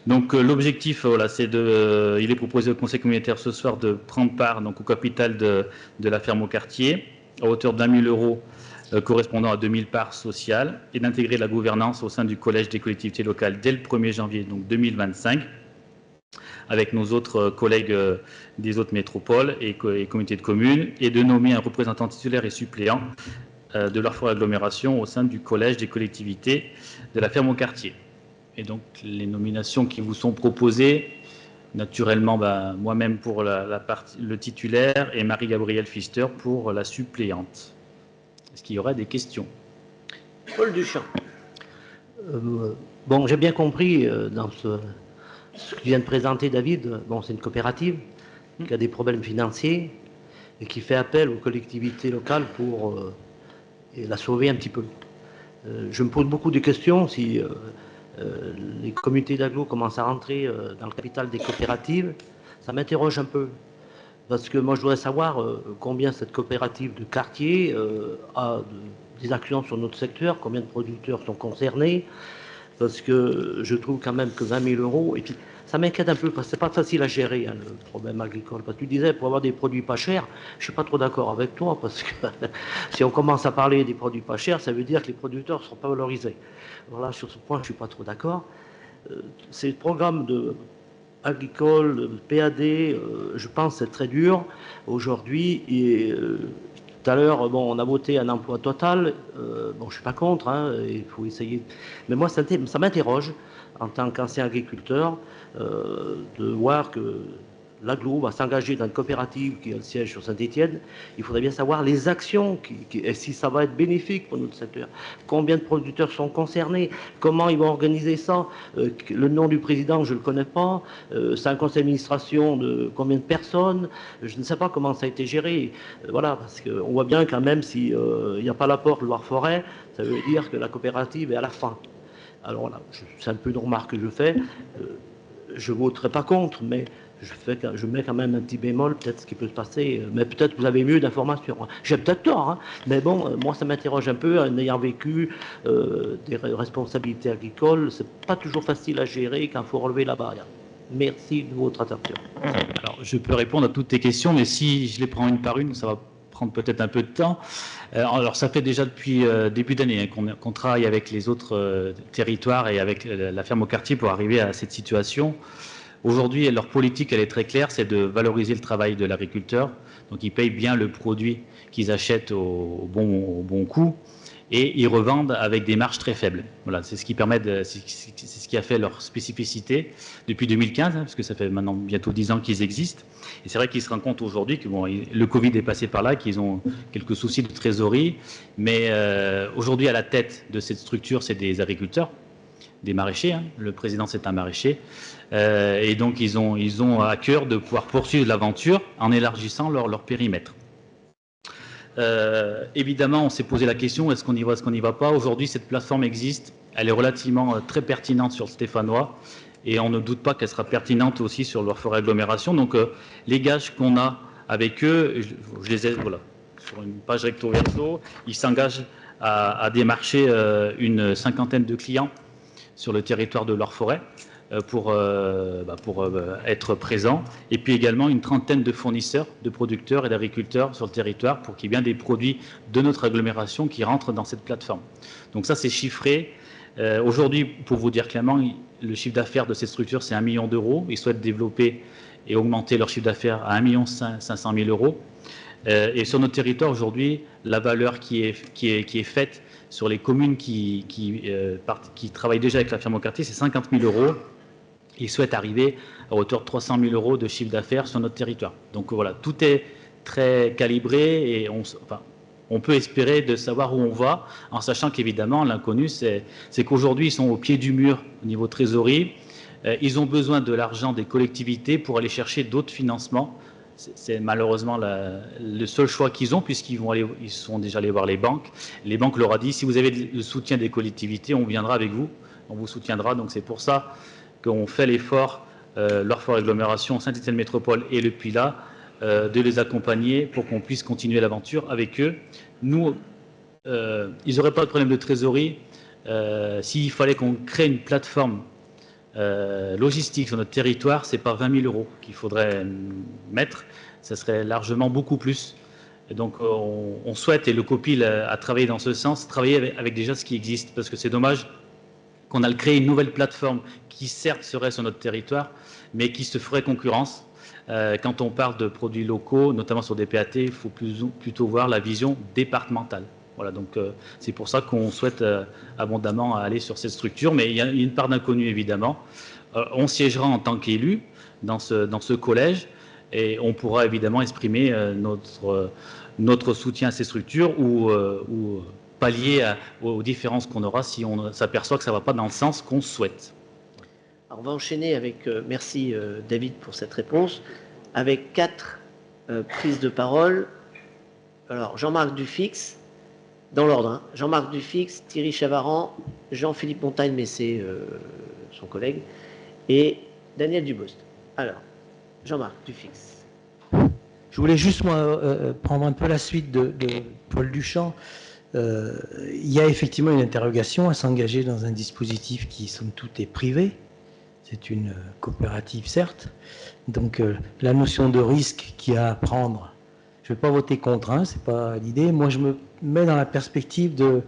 Donc l'objectif, il est proposé au Conseil communautaire ce soir de prendre part au capital de la ferme au quartier à hauteur d'1 000 € correspondant à 2000 parts sociales, et d'intégrer la gouvernance au sein du Collège des collectivités locales dès le 1er janvier 2025, avec nos autres collègues des autres métropoles et communautés de communes, et de nommer un représentant titulaire et suppléant de leur forêt agglomération au sein du Collège des collectivités de la ferme au quartier. Et donc les nominations qui vous sont proposées, naturellement moi-même pour le titulaire et Marie-Gabrielle Pfister pour la suppléante. Est-ce qu'il y aura des questions? Paul Duchamp. J'ai bien compris dans ce que vient de présenter David. C'est une coopérative qui a des problèmes financiers et qui fait appel aux collectivités locales pour la sauver un petit peu. Je me pose beaucoup de questions si les communautés d'agglo commencent à rentrer dans le capital des coopératives. Ça m'interroge un peu. Parce que moi, je voudrais savoir combien cette coopérative de quartier a des actions sur notre secteur, combien de producteurs sont concernés, parce que je trouve quand même que 20 000 €, et puis ça m'inquiète un peu, parce que c'est pas facile à gérer, le problème agricole. Parce que tu disais, pour avoir des produits pas chers, je suis pas trop d'accord avec toi, parce que si on commence à parler des produits pas chers, ça veut dire que les producteurs ne seront pas valorisés. Voilà, sur ce point, je suis pas trop d'accord. C'est le programme agricole, PAD, je pense que c'est très dur aujourd'hui. Et tout à l'heure, on a voté un emploi total. Je suis pas contre, il faut essayer. Mais moi, ça m'interroge en tant qu'ancien agriculteur de voir que l'aglo va s'engager dans une coopérative qui a le siège sur Saint-Étienne. Il faudrait bien savoir les actions et si ça va être bénéfique pour notre secteur. Combien de producteurs sont concernés? Comment ils vont organiser ça? Le nom du président, je ne le connais pas. C'est un conseil d'administration de combien de personnes? Je ne sais pas comment ça a été géré. Voilà, parce qu'on voit bien quand même s'il n'y a pas l'apport de Loire-Forêt, ça veut dire que la coopérative est à la fin. Alors là, c'est un peu une remarque que je fais. Je ne voterai pas contre, mais je mets quand même un petit bémol, peut-être ce qui peut se passer, mais peut-être que vous avez mieux d'informations. J'ai peut-être tort, mais moi ça m'interroge un peu, en ayant vécu des responsabilités agricoles, c'est pas toujours facile à gérer quand il faut relever la barrière. Merci de votre attention. Alors, je peux répondre à toutes tes questions, mais si je les prends une par une, ça va prendre peut-être un peu de temps. Alors, ça fait déjà depuis début d'année qu'on travaille avec les autres territoires et avec la ferme au quartier pour arriver à cette situation. Aujourd'hui, leur politique, elle est très claire, c'est de valoriser le travail de l'agriculteur. Donc, ils payent bien le produit qu'ils achètent au bon coût et ils revendent avec des marges très faibles. Voilà, c'est ce qui permet c'est ce qui a fait leur spécificité depuis 2015, parce que ça fait maintenant bientôt 10 ans qu'ils existent. Et c'est vrai qu'ils se rendent compte aujourd'hui que le Covid est passé par là, qu'ils ont quelques soucis de trésorerie, mais aujourd'hui à la tête de cette structure, c'est des agriculteurs, des maraîchers. Le président, c'est un maraîcher. Et donc, ils ont à cœur de pouvoir poursuivre l'aventure en élargissant leur périmètre. Évidemment, on s'est posé la question, est-ce qu'on y va, est-ce qu'on n'y va pas? Aujourd'hui, cette plateforme existe, elle est relativement très pertinente sur le Stéphanois, et on ne doute pas qu'elle sera pertinente aussi sur leur forêt agglomération. Donc, les gages qu'on a avec eux, je les ai, voilà, sur une page recto verso, ils s'engagent à démarcher une cinquantaine de clients sur le territoire de leur forêt pour être présents, et puis également une trentaine de fournisseurs, de producteurs et d'agriculteurs sur le territoire pour qu'il y ait bien des produits de notre agglomération qui rentrent dans cette plateforme. Donc ça, c'est chiffré. Aujourd'hui, pour vous dire clairement, le chiffre d'affaires de cette structure, c'est 1 million d'euros. Ils souhaitent développer et augmenter leur chiffre d'affaires à 1 500 000 euros. Et sur notre territoire, aujourd'hui, la valeur qui est faite sur les communes qui travaillent déjà avec la ferme au quartier, c'est 50 000 euros. Ils souhaitent arriver à hauteur de 300 000 euros de chiffre d'affaires sur notre territoire. Donc voilà, tout est très calibré et on peut espérer de savoir où on va, en sachant qu'évidemment, l'inconnu, c'est qu'aujourd'hui, ils sont au pied du mur au niveau trésorerie. Ils ont besoin de l'argent des collectivités pour aller chercher d'autres financements. C'est malheureusement le seul choix qu'ils ont, puisqu'ils sont déjà allés voir les banques. Les banques leur ont dit, si vous avez le soutien des collectivités, on viendra avec vous, on vous soutiendra. Donc c'est pour ça qu'on fait l'effort, leur forêt agglomération, Saint-Étienne Métropole et le Puy-là, de les accompagner pour qu'on puisse continuer l'aventure avec eux. Nous, ils n'auraient pas de problème de trésorerie s'il fallait qu'on crée une plateforme logistique sur notre territoire. C'est pas 20 000 euros qu'il faudrait mettre, ça serait largement beaucoup plus. Et donc on souhaite, et le COPIL a travaillé dans ce sens, travailler avec déjà ce qui existe, parce que c'est dommage qu'on a créé une nouvelle plateforme qui certes serait sur notre territoire, mais qui se ferait concurrence. Quand on parle de produits locaux, notamment sur des PAT, il faut plutôt voir la vision départementale. Voilà, donc c'est pour ça qu'on souhaite abondamment aller sur cette structure, mais il y a une part d'inconnu évidemment. On siégera en tant qu'élu dans ce collège et on pourra évidemment exprimer notre soutien à ces structures ou pallier aux différences qu'on aura si on s'aperçoit que ça ne va pas dans le sens qu'on souhaite. Alors, on va enchaîner avec, merci David pour cette réponse, avec 4 prises de parole. Alors, Jean-Marc Dufix, dans l'ordre, Jean-Marc Dufix, Thierry Chavaran, Jean-Philippe Montagne, mais c'est son collègue, et Daniel Dubost. Alors, Jean-Marc Dufix. Je voulais juste prendre un peu la suite de Paul Duchamp. Il y a effectivement une interrogation à s'engager dans un dispositif qui, somme toute, est privé. C'est une coopérative, certes. Donc, la notion de risque qu'il y a à prendre, je ne vais pas voter contre, ce n'est pas l'idée. Moi, je me mets dans la perspective de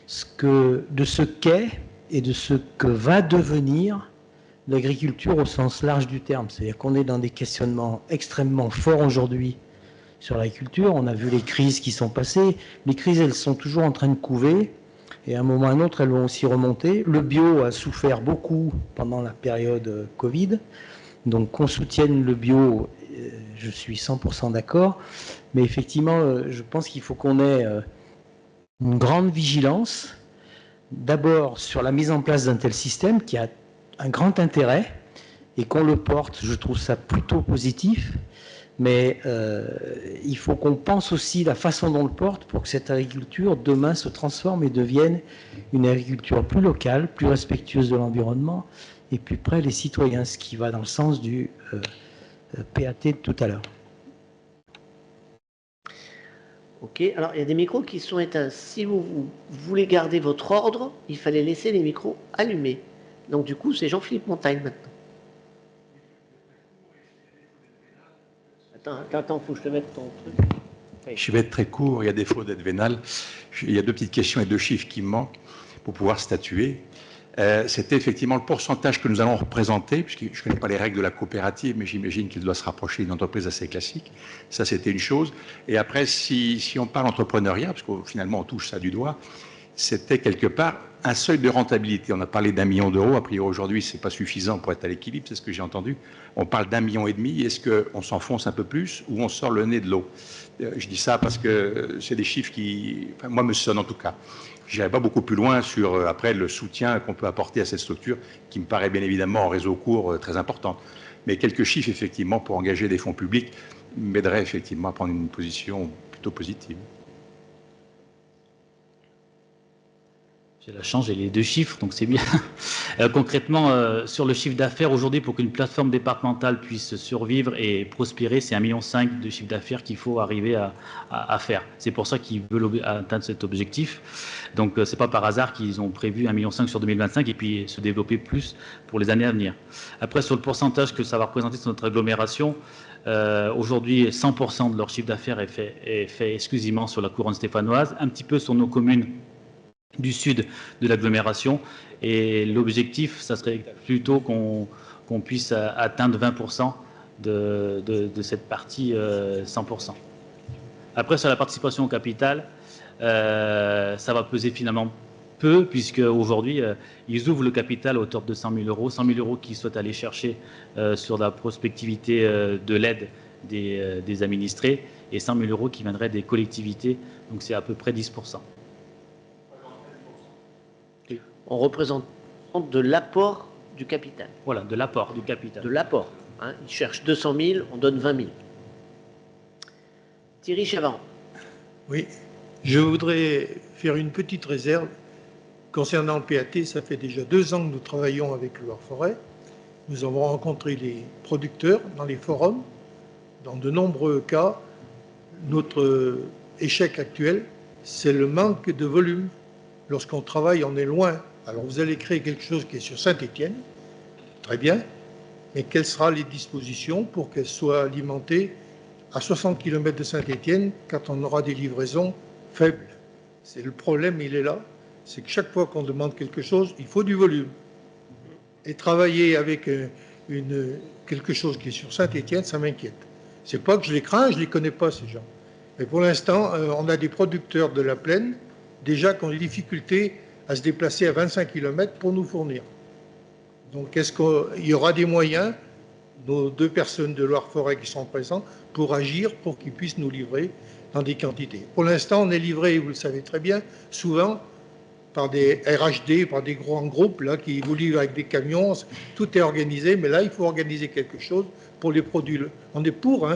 ce qu'est et de ce que va devenir l'agriculture au sens large du terme. C'est-à-dire qu'on est dans des questionnements extrêmement forts aujourd'hui sur l'agriculture. On a vu les crises qui sont passées. Les crises, elles sont toujours en train de couver. Et à un moment ou à un autre, elles vont aussi remonter. Le bio a souffert beaucoup pendant la période Covid. Donc qu'on soutienne le bio, je suis 100% d'accord. Mais effectivement, je pense qu'il faut qu'on ait une grande vigilance. D'abord sur la mise en place d'un tel système qui a un grand intérêt et qu'on le porte, je trouve ça plutôt positif. Mais il faut qu'on pense aussi la façon dont on le porte pour que cette agriculture, demain, se transforme et devienne une agriculture plus locale, plus respectueuse de l'environnement et plus près des citoyens, ce qui va dans le sens du PAT de tout à l'heure. Ok, alors il y a des micros qui sont éteints. Si vous voulez garder votre ordre, il fallait laisser les micros allumés. Donc du coup, c'est Jean-Philippe Montagne maintenant. Attends, il faut que je te mette ton truc. Oui. Je vais être très court, il y a défaut d'être vénal. Il y a 2 petites questions et 2 chiffres qui me manquent pour pouvoir statuer. C'était effectivement le pourcentage que nous allons représenter, puisque je ne connais pas les règles de la coopérative, mais j'imagine qu'il doit se rapprocher d'une entreprise assez classique. Ça, c'était une chose. Et après, si on parle entrepreneuriat, parce que finalement, on touche ça du doigt, c'était quelque part un seuil de rentabilité. On a parlé d'1 million d'euros. A priori, aujourd'hui, ce n'est pas suffisant pour être à l'équilibre, c'est ce que j'ai entendu. On parle d'1,5 million. Est-ce qu'on s'enfonce un peu plus ou on sort le nez de l'eau? Je dis ça parce que c'est des chiffres qui, enfin, moi, me sonnent en tout cas. Je n'irai pas beaucoup plus loin sur, après, le soutien qu'on peut apporter à cette structure, qui me paraît bien évidemment en réseau court très importante. Mais quelques chiffres, effectivement, pour engager des fonds publics, m'aideraient effectivement à prendre une position plutôt positive. J'ai la chance, j'ai les 2 chiffres, donc c'est bien. Concrètement, sur le chiffre d'affaires, aujourd'hui, pour qu'une plateforme départementale puisse survivre et prospérer, c'est 1,5 million de chiffre d'affaires qu'il faut arriver à faire. C'est pour ça qu'ils veulent atteindre cet objectif. Donc, ce n'est pas par hasard qu'ils ont prévu 1,5 million sur 2025 et puis se développer plus pour les années à venir. Après, sur le pourcentage que ça va représenter sur notre agglomération, aujourd'hui, 100% de leur chiffre d'affaires est fait exclusivement sur la couronne stéphanoise, un petit peu sur nos communes du sud de l'agglomération, et l'objectif, ça serait plutôt qu'on puisse atteindre 20% de cette partie 100%. Après, sur la participation au capital, ça va peser finalement peu, puisque aujourd'hui, ils ouvrent le capital à hauteur de 100 000 euros, 100 000 euros qu'ils souhaitent aller chercher sur la prospectivité de l'aide des administrés, et 100 000 euros qui viendraient des collectivités, donc c'est à peu près 10%. On représente de l'apport du capital. Voilà, de l'apport du capital. De l'apport. Hein. Ils cherchent 200 000, on donne 20 000. Thierry Chavant. Oui, je voudrais faire une petite réserve. Concernant le PAT, ça fait déjà 2 ans que nous travaillons avec Loire-Forêt. Nous avons rencontré les producteurs dans les forums. Dans de nombreux cas, notre échec actuel, c'est le manque de volume. Lorsqu'on travaille, on est loin. Alors vous allez créer quelque chose qui est sur Saint-Étienne, très bien, mais quelles seront les dispositions pour qu'elle soit alimentée à 60 km de Saint-Étienne quand on aura des livraisons faibles? C'est le problème, il est là, c'est que chaque fois qu'on demande quelque chose, il faut du volume. Et travailler avec quelque chose qui est sur Saint-Étienne, ça m'inquiète. C'est pas que je les crains, je les connais pas ces gens. Mais pour l'instant, on a des producteurs de la plaine déjà qui ont des difficultés à se déplacer à 25 km pour nous fournir. Donc, est-ce qu'il y aura des moyens, nos 2 personnes de Loire-Forêt qui sont présentes, pour agir, pour qu'ils puissent nous livrer dans des quantités? Pour l'instant, on est livré, vous le savez très bien, souvent par des RHD, par des grands groupes là, qui vous livrent avec des camions. Tout est organisé, mais là, il faut organiser quelque chose pour les produits. On est pour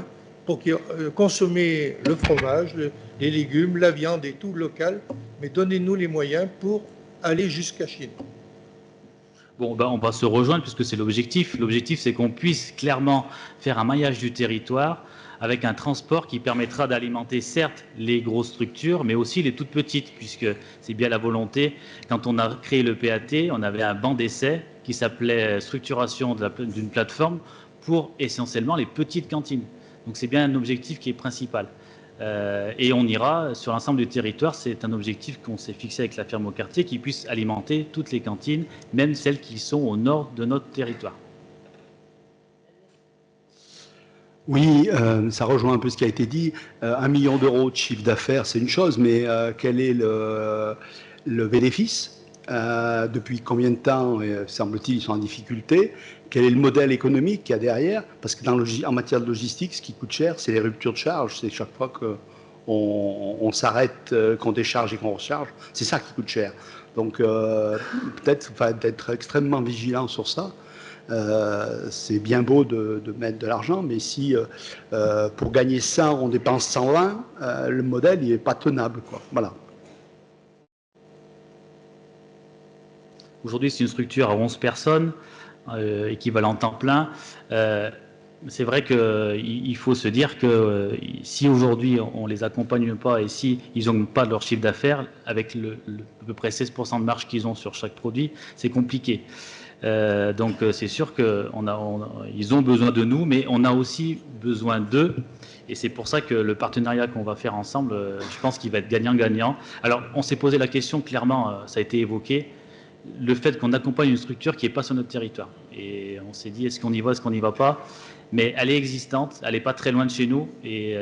consommer le fromage, les légumes, la viande et tout local, mais donnez-nous les moyens pour aller jusqu'à Chine. Bon, ben, on va se rejoindre puisque c'est l'objectif. L'objectif, c'est qu'on puisse clairement faire un maillage du territoire avec un transport qui permettra d'alimenter certes les grosses structures, mais aussi les toutes petites, puisque c'est bien la volonté. Quand on a créé le PAT, on avait un banc d'essai qui s'appelait structuration d'une plateforme pour essentiellement les petites cantines. Donc c'est bien un objectif qui est principal. Et on ira sur l'ensemble du territoire. C'est un objectif qu'on s'est fixé avec la ferme au quartier, qui puisse alimenter toutes les cantines, même celles qui sont au nord de notre territoire. Oui, ça rejoint un peu ce qui a été dit. 1 million d'euros de chiffre d'affaires, c'est une chose, mais quel est le bénéfice? Depuis combien de temps, semble-t-il, ils sont en difficulté? Quel est le modèle économique qu'il y a derrière? Parce que en matière de logistique, ce qui coûte cher, c'est les ruptures de charge. C'est chaque fois qu'on s'arrête, qu'on décharge et qu'on recharge. C'est ça qui coûte cher. Donc, peut-être d'être extrêmement vigilant sur ça. C'est bien beau de mettre de l'argent, mais si pour gagner 100, on dépense 120, le modèle n'est pas tenable, quoi. Voilà. Aujourd'hui, c'est une structure à 11 personnes, équivalent temps plein. C'est vrai qu'il faut se dire que si aujourd'hui on ne les accompagne pas et si ils n'ont pas leur chiffre d'affaires, avec à peu près 16% de marge qu'ils ont sur chaque produit, c'est compliqué. Donc c'est sûr qu'ils ont besoin de nous, mais on a aussi besoin d'eux. Et c'est pour ça que le partenariat qu'on va faire ensemble, je pense qu'il va être gagnant-gagnant. Alors on s'est posé la question, clairement, ça a été évoqué. le fait qu'on accompagne une structure qui n'est pas sur notre territoire. Et on s'est dit, est-ce qu'on y va, est-ce qu'on n'y va pas? Mais elle est existante, elle n'est pas très loin de chez nous, et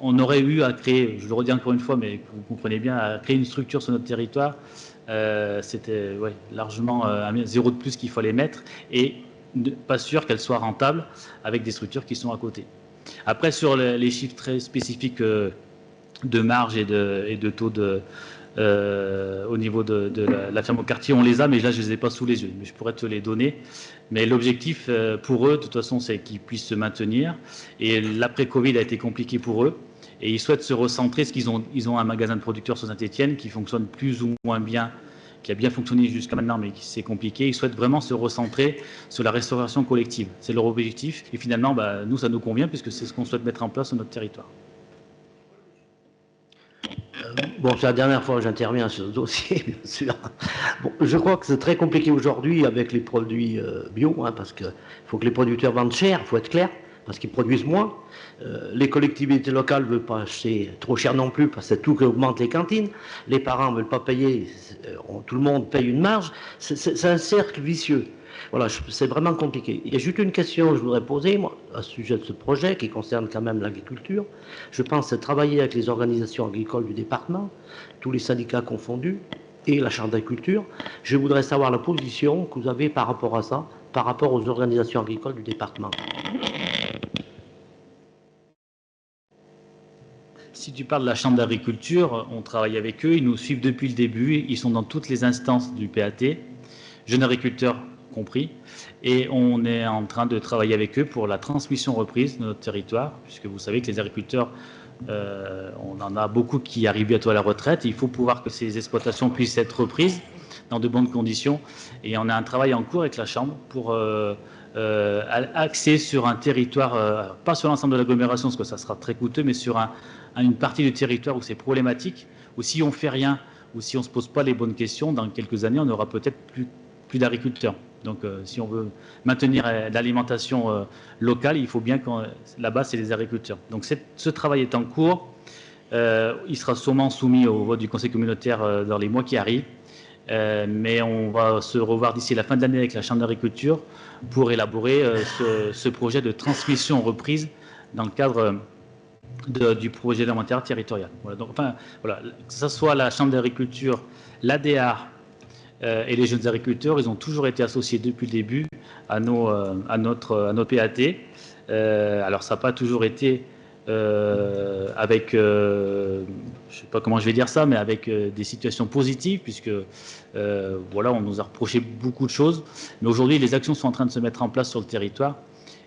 on aurait eu à créer, je le redis encore une fois, mais que vous comprenez bien, à créer une structure sur notre territoire, c'était largement un zéro de plus qu'il fallait mettre, et pas sûr qu'elle soit rentable avec des structures qui sont à côté. Après, sur les chiffres très spécifiques de marge et de taux au niveau de la ferme au quartier, on les a, mais là, je ne les ai pas sous les yeux. Mais je pourrais te les donner. Mais l'objectif pour eux, de toute façon, c'est qu'ils puissent se maintenir. Et l'après-Covid a été compliqué pour eux. Et ils souhaitent se recentrer, parce qu'ils ont un magasin de producteurs sur Saint-Étienne qui fonctionne plus ou moins bien, qui a bien fonctionné jusqu'à maintenant, mais qui c'est compliqué. Ils souhaitent vraiment se recentrer sur la restauration collective. C'est leur objectif. Et finalement, nous, ça nous convient, puisque c'est ce qu'on souhaite mettre en place sur notre territoire. Bon, c'est la dernière fois que j'interviens sur ce dossier, bien sûr. Bon, je crois que c'est très compliqué aujourd'hui avec les produits bio, parce qu'il faut que les producteurs vendent cher, il faut être clair, parce qu'ils produisent moins. Les collectivités locales ne veulent pas acheter trop cher non plus, parce que c'est tout qui augmente les cantines. Les parents ne veulent pas payer, tout le monde paye une marge. C'est un cercle vicieux. Voilà, c'est vraiment compliqué. Il y a juste une question que je voudrais poser, moi, à ce sujet de ce projet qui concerne quand même l'agriculture. Je pense travailler avec les organisations agricoles du département, tous les syndicats confondus, et la Chambre d'agriculture. Je voudrais savoir la position que vous avez par rapport à ça, par rapport aux organisations agricoles du département. Si tu parles de la Chambre d'agriculture, on travaille avec eux, ils nous suivent depuis le début, ils sont dans toutes les instances du PAT, jeunes agriculteurs compris, et on est en train de travailler avec eux pour la transmission reprise de notre territoire, puisque vous savez que les agriculteurs, on en a beaucoup qui arrivent bientôt à la retraite, et il faut pouvoir que ces exploitations puissent être reprises dans de bonnes conditions, et on a un travail en cours avec la Chambre pour axer sur un territoire, pas sur l'ensemble de l'agglomération, parce que ça sera très coûteux, mais sur une partie du territoire où c'est problématique, où si on ne fait rien, ou si on ne se pose pas les bonnes questions, dans quelques années, on aura peut-être plus d'agriculteurs. Donc, si on veut maintenir l'alimentation locale, il faut bien que la base, c'est les agriculteurs. Donc, ce travail est en cours. Il sera sûrement soumis au vote du Conseil communautaire dans les mois qui arrivent. Mais on va se revoir d'ici la fin de l'année avec la Chambre d'agriculture pour élaborer ce projet de transmission reprise dans le cadre du projet alimentaire territorial. Voilà, donc, enfin, voilà, que ce soit la Chambre d'agriculture, l'ADR, et les jeunes agriculteurs, ils ont toujours été associés depuis le début à nos PAT. Alors, ça n'a pas toujours été avec, je ne sais pas comment je vais dire ça, mais avec des situations positives, puisque voilà, on nous a reproché beaucoup de choses. Mais aujourd'hui, les actions sont en train de se mettre en place sur le territoire.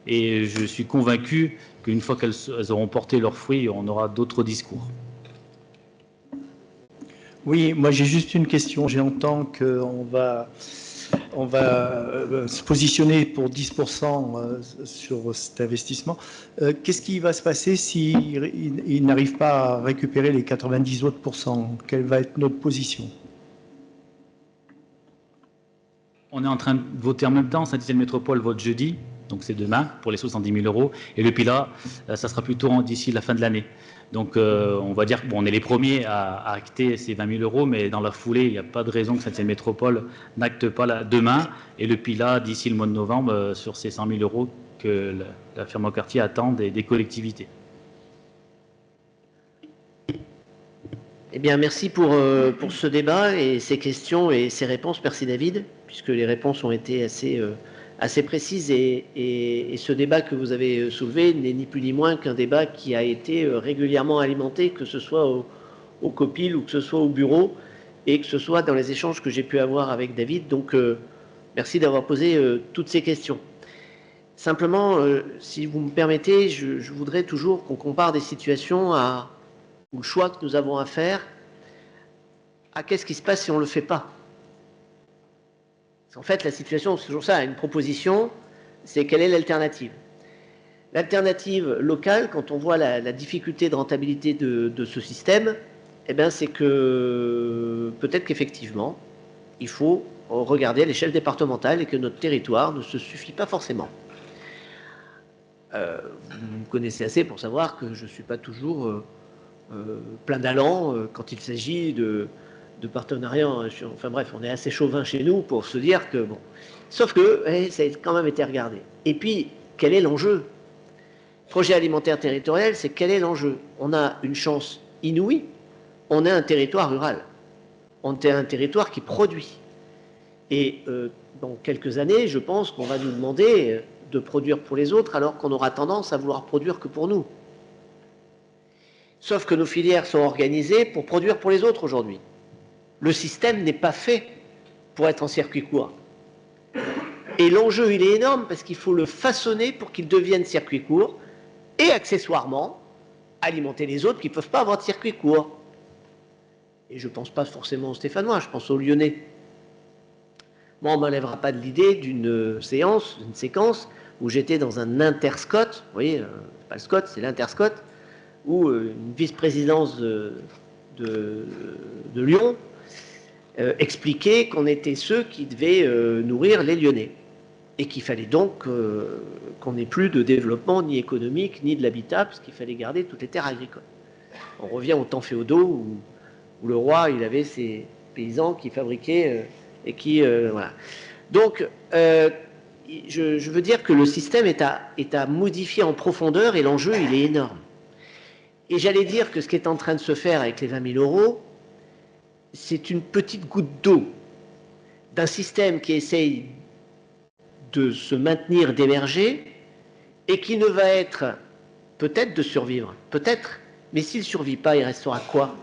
Et je suis convaincu qu'une fois qu'elles auront porté leurs fruits, on aura d'autres discours. Oui, moi j'ai juste une question. J'entends qu'on va se positionner pour 10% sur cet investissement. Qu'est-ce qui va se passer s'il n'arrive pas à récupérer les 90 autres %? Quelle va être notre position? On est en train de voter en même temps. Saint-Étienne Métropole vote jeudi, donc c'est demain, pour les 70 000 €. Et le PILA, ça sera plutôt d'ici la fin de l'année. Donc, on va dire qu'on est les premiers à acter ces 20 000 €, mais dans la foulée, il n'y a pas de raison que Saint-Étienne Métropole n'acte pas demain, et le PILA d'ici le mois de novembre sur ces 100 000 € que la ferme au quartier attend des collectivités. Eh bien, merci pour ce débat et ces questions et ces réponses. Merci David, puisque les réponses ont été assez précises et ce débat que vous avez soulevé n'est ni plus ni moins qu'un débat qui a été régulièrement alimenté, que ce soit au COPIL ou que ce soit au bureau et que ce soit dans les échanges que j'ai pu avoir avec David. Donc, merci d'avoir posé toutes ces questions. Simplement, si vous me permettez, je voudrais toujours qu'on compare des situations ou le choix que nous avons à faire à qu'est-ce qui se passe si on ne le fait pas. En fait, la situation, c'est toujours ça, une proposition, c'est quelle est l'alternative. L'alternative locale, quand on voit la difficulté de rentabilité de ce système, eh bien, c'est que peut-être qu'effectivement, il faut regarder à l'échelle départementale et que notre territoire ne se suffit pas forcément. Vous me connaissez assez pour savoir que je ne suis pas toujours plein d'allant quand il s'agit de de partenariat. Enfin bref, on est assez chauvin chez nous pour se dire que bon. Sauf que ça a quand même été regardé. Et puis, quel est l'enjeu? Projet alimentaire territorial, c'est quel est l'enjeu? On a une chance inouïe. On est un territoire rural. On est un territoire qui produit. Et dans quelques années, je pense qu'on va nous demander de produire pour les autres alors qu'on aura tendance à vouloir produire que pour nous. Sauf que nos filières sont organisées pour produire pour les autres aujourd'hui. Le système n'est pas fait pour être en circuit court. Et l'enjeu, il est énorme parce qu'il faut le façonner pour qu'il devienne circuit court et accessoirement alimenter les autres qui ne peuvent pas avoir de circuit court. Et je ne pense pas forcément aux Stéphanois, je pense aux Lyonnais. Moi, on ne m'enlèvera pas de l'idée d'une séance, d'une séquence où j'étais dans un interscot, vous voyez, pas le SCOT, c'est l'interscot, où une vice-présidence de Lyon expliquait qu'on était ceux qui devaient nourrir les Lyonnais et qu'il fallait donc qu'on n'ait plus de développement ni économique ni de l'habitat parce qu'il fallait garder toutes les terres agricoles. On revient aux temps féodaux où le roi il avait ses paysans qui fabriquaient et qui voilà. Donc je veux dire que le système est à modifier en profondeur et l'enjeu il est énorme. Et j'allais dire que ce qui est en train de se faire avec les 20 000 €, c'est une petite goutte d'eau d'un système qui essaye de se maintenir, d'émerger, et qui ne va être peut-être de survivre, peut-être, mais s'il ne survit pas, il restera quoi?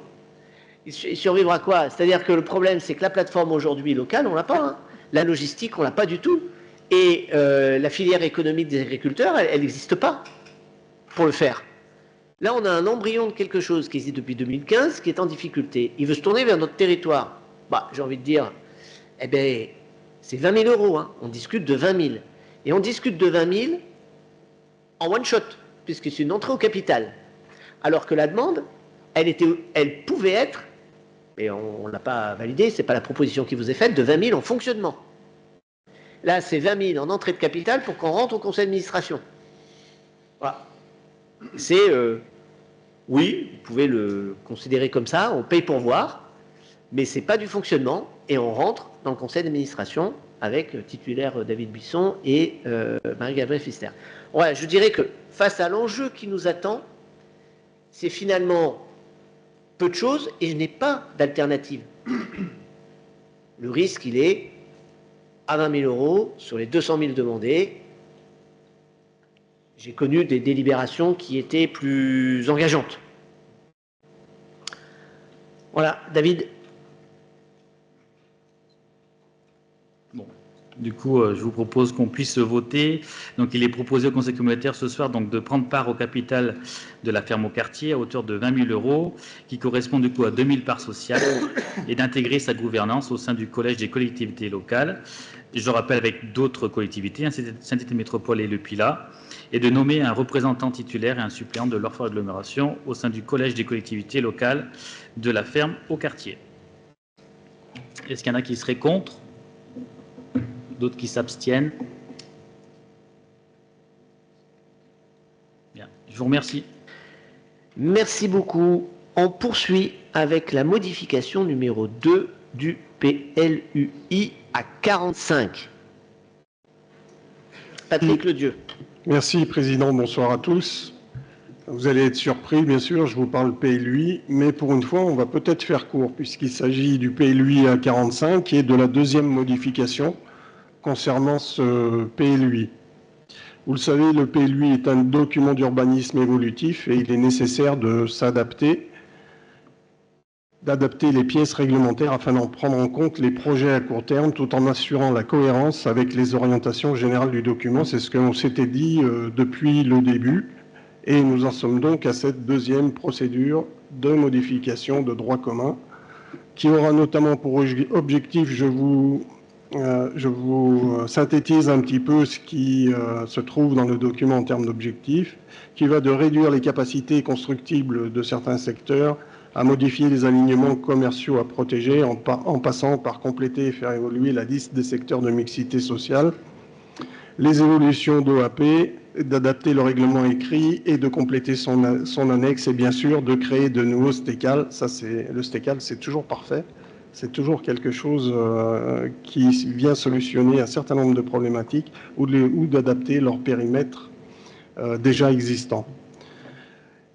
Il survivra quoi? C'est-à-dire que le problème, c'est que la plateforme aujourd'hui locale, on ne l'a pas, hein. La logistique, on ne l'a pas du tout, et la filière économique des agriculteurs, elle n'existe pas pour le faire. Là, on a un embryon de quelque chose qui existe depuis 2015, qui est en difficulté. Il veut se tourner vers notre territoire. Bah, j'ai envie de dire, eh bien, c'est 20 000 €. Hein. On discute de 20 000. Et on discute de 20 000 en one shot, puisque c'est une entrée au capital. Alors que la demande, elle pouvait être, et on ne l'a pas validé, ce n'est pas la proposition qui vous est faite, de 20 000 en fonctionnement. Là, c'est 20 000 en entrée de capital pour qu'on rentre au conseil d'administration. Voilà. C'est, oui, vous pouvez le considérer comme ça, on paye pour voir, mais ce n'est pas du fonctionnement, et on rentre dans le conseil d'administration avec titulaire David Buisson et Marie-Gabrielle Pfister. Ouais, je dirais que face à l'enjeu qui nous attend, c'est finalement peu de choses et je n'ai pas d'alternative. Le risque, il est à 20 000 € sur les 200 000 demandés. J'ai connu des délibérations qui étaient plus engageantes. Voilà, David. Bon, du coup, je vous propose qu'on puisse voter. Donc, il est proposé au Conseil communautaire ce soir donc, de prendre part au capital de la ferme au quartier à hauteur de 20 000 €, qui correspond du coup à 2 000 parts sociales, et d'intégrer sa gouvernance au sein du Collège des collectivités locales. Je rappelle avec d'autres collectivités, Saint-Étienne Métropole et le Pilat, et de nommer un représentant titulaire et un suppléant de leur agglomération au sein du Collège des collectivités locales de la ferme au quartier. Est-ce qu'il y en a qui seraient contre? D'autres qui s'abstiennent? Bien, je vous remercie. Merci beaucoup. On poursuit avec la modification numéro 2 du PLUI à 45. Patrick Ledieu. Merci, Président. Bonsoir à tous. Vous allez être surpris, bien sûr, je vous parle PLUI, mais pour une fois, on va peut-être faire court, puisqu'il s'agit du PLUI à 45 et de la deuxième modification concernant ce PLUI. Vous le savez, le PLUI est un document d'urbanisme évolutif et il est nécessaire de d'adapter les pièces réglementaires afin d'en prendre en compte les projets à court terme tout en assurant la cohérence avec les orientations générales du document. C'est ce qu'on s'était dit depuis le début et nous en sommes donc à cette deuxième procédure de modification de droit commun qui aura notamment pour objectif, je vous synthétise un petit peu ce qui se trouve dans le document en termes d'objectifs, qui va de réduire les capacités constructibles de certains secteurs, à modifier les alignements commerciaux à protéger en passant par compléter et faire évoluer la liste des secteurs de mixité sociale, les évolutions d'OAP, d'adapter le règlement écrit et de compléter son annexe et bien sûr de créer de nouveaux STECAL. Ça, le STECAL, c'est toujours parfait c'est toujours quelque chose qui vient solutionner un certain nombre de problématiques ou d'adapter leur périmètre déjà existant.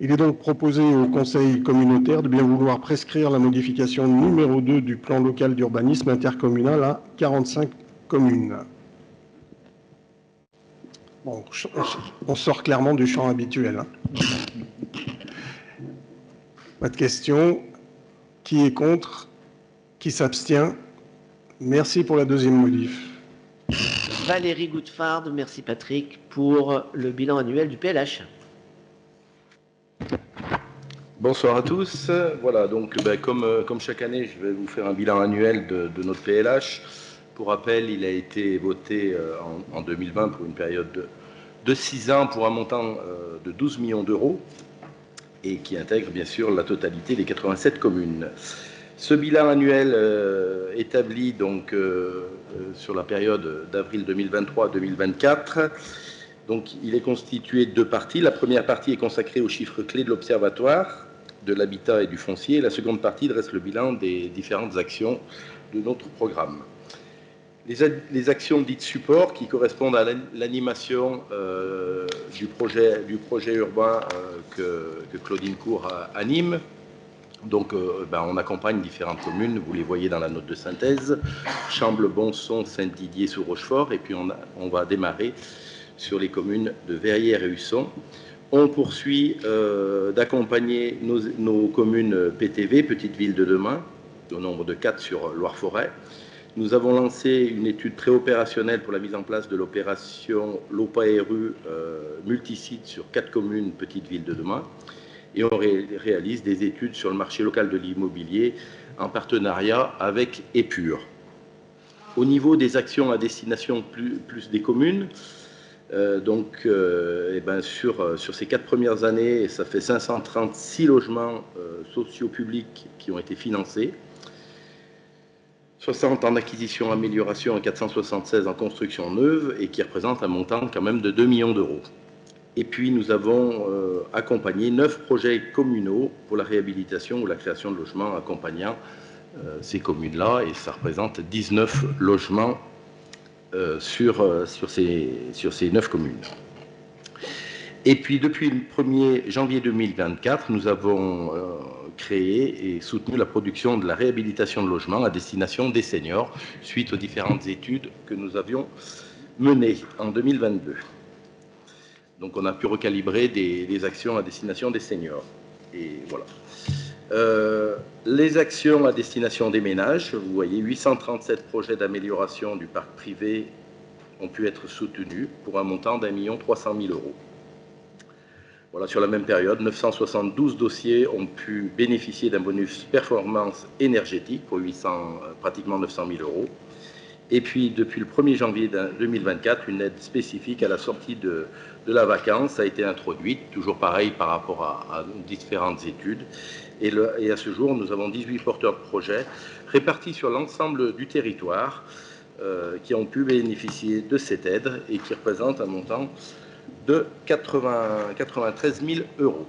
Il est donc proposé au Conseil communautaire de bien vouloir prescrire la modification numéro 2 du plan local d'urbanisme intercommunal à 45 communes. Bon, on sort clairement du champ habituel. Pas de question. Qui est contre? Qui s'abstient? Merci pour la deuxième modif. Valérie Goutfard, merci Patrick, pour le bilan annuel du PLH. Bonsoir à tous. Voilà, donc comme chaque année, je vais vous faire un bilan annuel de notre PLH. Pour rappel, il a été voté en 2020 pour une période de 6 ans pour un montant de 12 millions d'euros et qui intègre bien sûr la totalité des 87 communes. Ce bilan annuel établi donc sur la période d'avril 2023 à 2024. Donc, il est constitué de 2 parties. La première partie est consacrée aux chiffres clés de l'Observatoire, de l'habitat et du foncier. La seconde partie dresse le bilan des différentes actions de notre programme. Les actions dites support, qui correspondent à l'animation du projet urbain que Claudine Cour anime. Donc, on accompagne différentes communes, vous les voyez dans la note de synthèse, Chambles, Bonson, Saint-Didier, sous Rochefort, et puis on va démarrer sur les communes de Verrières et Husson. On poursuit d'accompagner nos communes PTV, Petites Villes de Demain, au nombre de 4 sur Loire-Forêt. Nous avons lancé une étude préopérationnelle pour la mise en place de l'opération LOPA-RU multisite sur 4 communes Petites Villes de Demain. Et on réalise des études sur le marché local de l'immobilier en partenariat avec Épure. Au niveau des actions à destination plus des communes, sur ces 4 premières années, ça fait 536 logements sociaux publics qui ont été financés, 60 en acquisition, amélioration et 476 en construction neuve, et qui représentent un montant quand même de 2 millions d'euros. Et puis nous avons accompagné 9 projets communaux pour la réhabilitation ou la création de logements accompagnant ces communes-là, et ça représente 19 logements sur ces 9 communes. Et puis depuis le 1er janvier 2024, nous avons créé et soutenu la production de la réhabilitation de logements à destination des seniors, suite aux différentes études que nous avions menées en 2022. Donc on a pu recalibrer des actions à destination des seniors. Et voilà. Les actions à destination des ménages, vous voyez, 837 projets d'amélioration du parc privé ont pu être soutenus pour un montant d'1 300 000 euros. Voilà, sur la même période, 972 dossiers ont pu bénéficier d'un bonus performance énergétique pour pratiquement 900 000 euros. Et puis, depuis le 1er janvier 2024, une aide spécifique à la sortie de la vacance a été introduite, toujours pareil par rapport à différentes études. Et à ce jour, nous avons 18 porteurs de projets répartis sur l'ensemble du territoire qui ont pu bénéficier de cette aide et qui représentent un montant de 93 000 euros.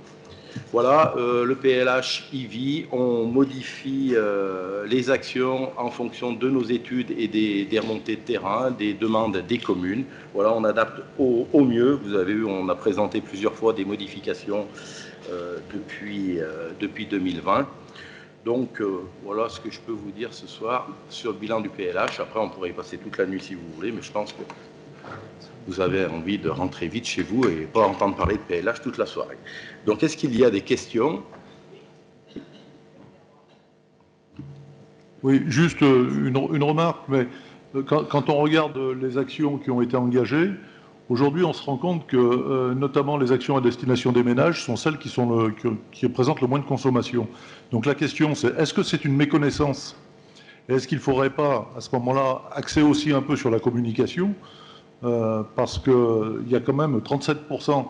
Voilà, le PLH y vit, on modifie les actions en fonction de nos études et des remontées de terrain, des demandes des communes. Voilà, on adapte au mieux. Vous avez vu, on a présenté plusieurs fois des modifications depuis 2020. Donc, voilà ce que je peux vous dire ce soir sur le bilan du PLH. Après, on pourrait y passer toute la nuit si vous voulez, mais je pense que vous avez envie de rentrer vite chez vous et pas entendre parler de PLH toute la soirée. Donc, est-ce qu'il y a des questions? Oui, juste une remarque, mais quand on regarde les actions qui ont été engagées, aujourd'hui, on se rend compte que, notamment, les actions à destination des ménages sont celles qui présentent le moins de consommation. Donc, la question, c'est est-ce que c'est une méconnaissance? Est-ce qu'il ne faudrait pas, à ce moment-là, axer aussi un peu sur la communication? Parce qu'il y a quand même 37%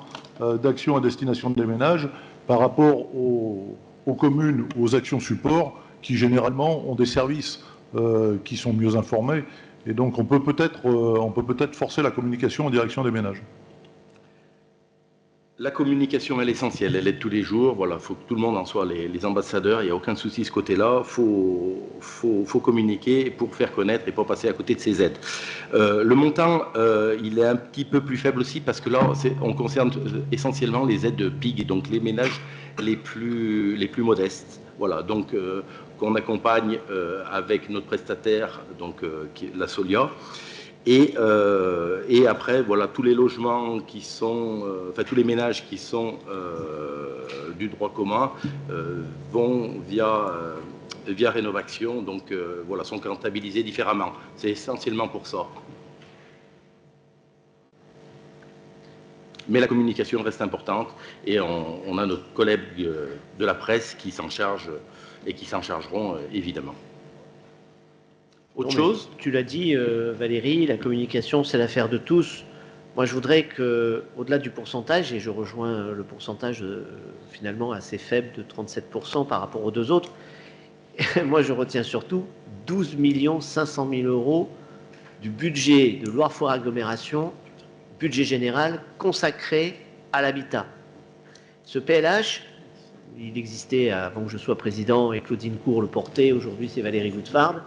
d'actions à destination des ménages par rapport aux communes ou aux actions support qui généralement ont des services qui sont mieux informés. Et donc on peut peut-être forcer la communication en direction des ménages. La communication, elle est essentielle, elle est de tous les jours. Voilà, il faut que tout le monde en soit les ambassadeurs. Il n'y a aucun souci de ce côté-là. Faut communiquer pour faire connaître et pas passer à côté de ces aides. Le montant, il est un petit peu plus faible aussi parce que là, on concerne essentiellement les aides de PIG, donc les ménages les plus modestes. Voilà, donc qu'on accompagne avec notre prestataire, donc qui est la Solia. Et après, voilà, tous les logements qui sont, enfin tous les ménages qui sont du droit commun vont via Rénovaction, donc voilà, sont comptabilisés différemment. C'est essentiellement pour ça. Mais la communication reste importante et on a nos collègues de la presse qui s'en chargent et qui s'en chargeront évidemment. Autre chose ? Tu l'as dit, Valérie, la communication, c'est l'affaire de tous. Moi, je voudrais que, au-delà du pourcentage, et je rejoins le pourcentage finalement assez faible de 37% par rapport aux deux autres, moi, je retiens surtout 12 500 000 € du budget de Loire-Foire Agglomération, budget général consacré à l'habitat. Ce PLH, il existait avant que je sois président et Claudine Cour le portait, aujourd'hui c'est Valérie Goutfard.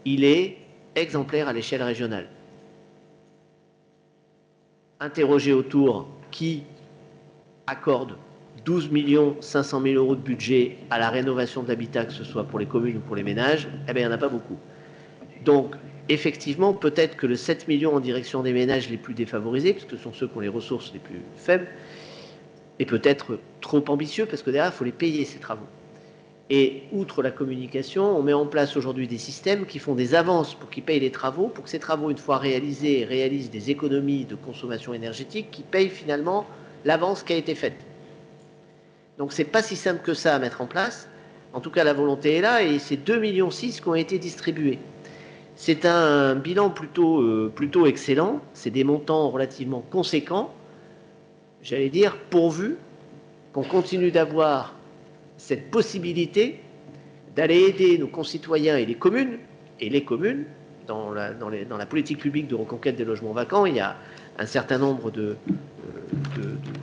Il est exemplaire à l'échelle régionale. Interrogé autour qui accorde 12 500 000 € de budget à la rénovation de l'habitat, que ce soit pour les communes ou pour les ménages, eh bien, il n'y en a pas beaucoup. Donc, effectivement, peut-être que le 7 millions en direction des ménages les plus défavorisés, parce que ce sont ceux qui ont les ressources les plus faibles, est peut-être trop ambitieux, parce que derrière, il faut les payer, ces travaux. Et outre la communication, on met en place aujourd'hui des systèmes qui font des avances pour qu'ils payent les travaux, pour que ces travaux, une fois réalisés, réalisent des économies de consommation énergétique qui payent finalement l'avance qui a été faite. Donc c'est pas si simple que ça à mettre en place. En tout cas, la volonté est là et c'est 2,6 millions qui ont été distribués. C'est un bilan plutôt excellent. C'est des montants relativement conséquents. J'allais dire, pourvu qu'on continue d'avoir cette possibilité d'aller aider nos concitoyens et les communes dans la politique publique de reconquête des logements vacants. Il y a un certain nombre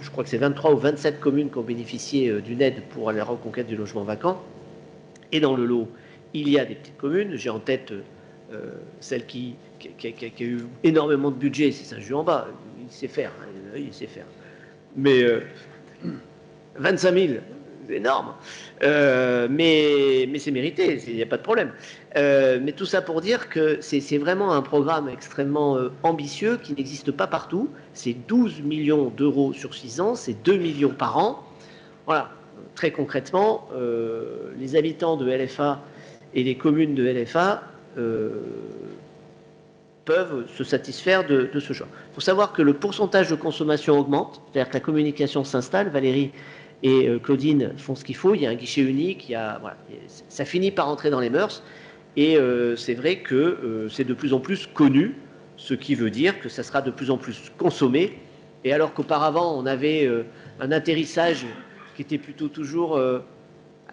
je crois que c'est 23 ou 27 communes qui ont bénéficié d'une aide pour la reconquête du logement vacant. Et dans le lot, il y a des petites communes. J'ai en tête celle qui a eu énormément de budget, c'est Saint-Just-en-Bas. Il sait faire, hein, il sait faire. Mais 25 000, c'est énorme. Mais c'est mérité, il n'y a pas de problème. Mais tout ça pour dire que c'est vraiment un programme extrêmement ambitieux qui n'existe pas partout. C'est 12 millions d'euros sur 6 ans, c'est 2 millions par an. Voilà, très concrètement, les habitants de LFA et les communes de LFA peuvent se satisfaire de ce choix. Il faut savoir que le pourcentage de consommation augmente, c'est-à-dire que la communication s'installe. Valérie et Claudine font ce qu'il faut, il y a un guichet unique, voilà, ça finit par entrer dans les mœurs, et c'est vrai que c'est de plus en plus connu, ce qui veut dire que ça sera de plus en plus consommé, et alors qu'auparavant on avait un atterrissage qui était plutôt toujours...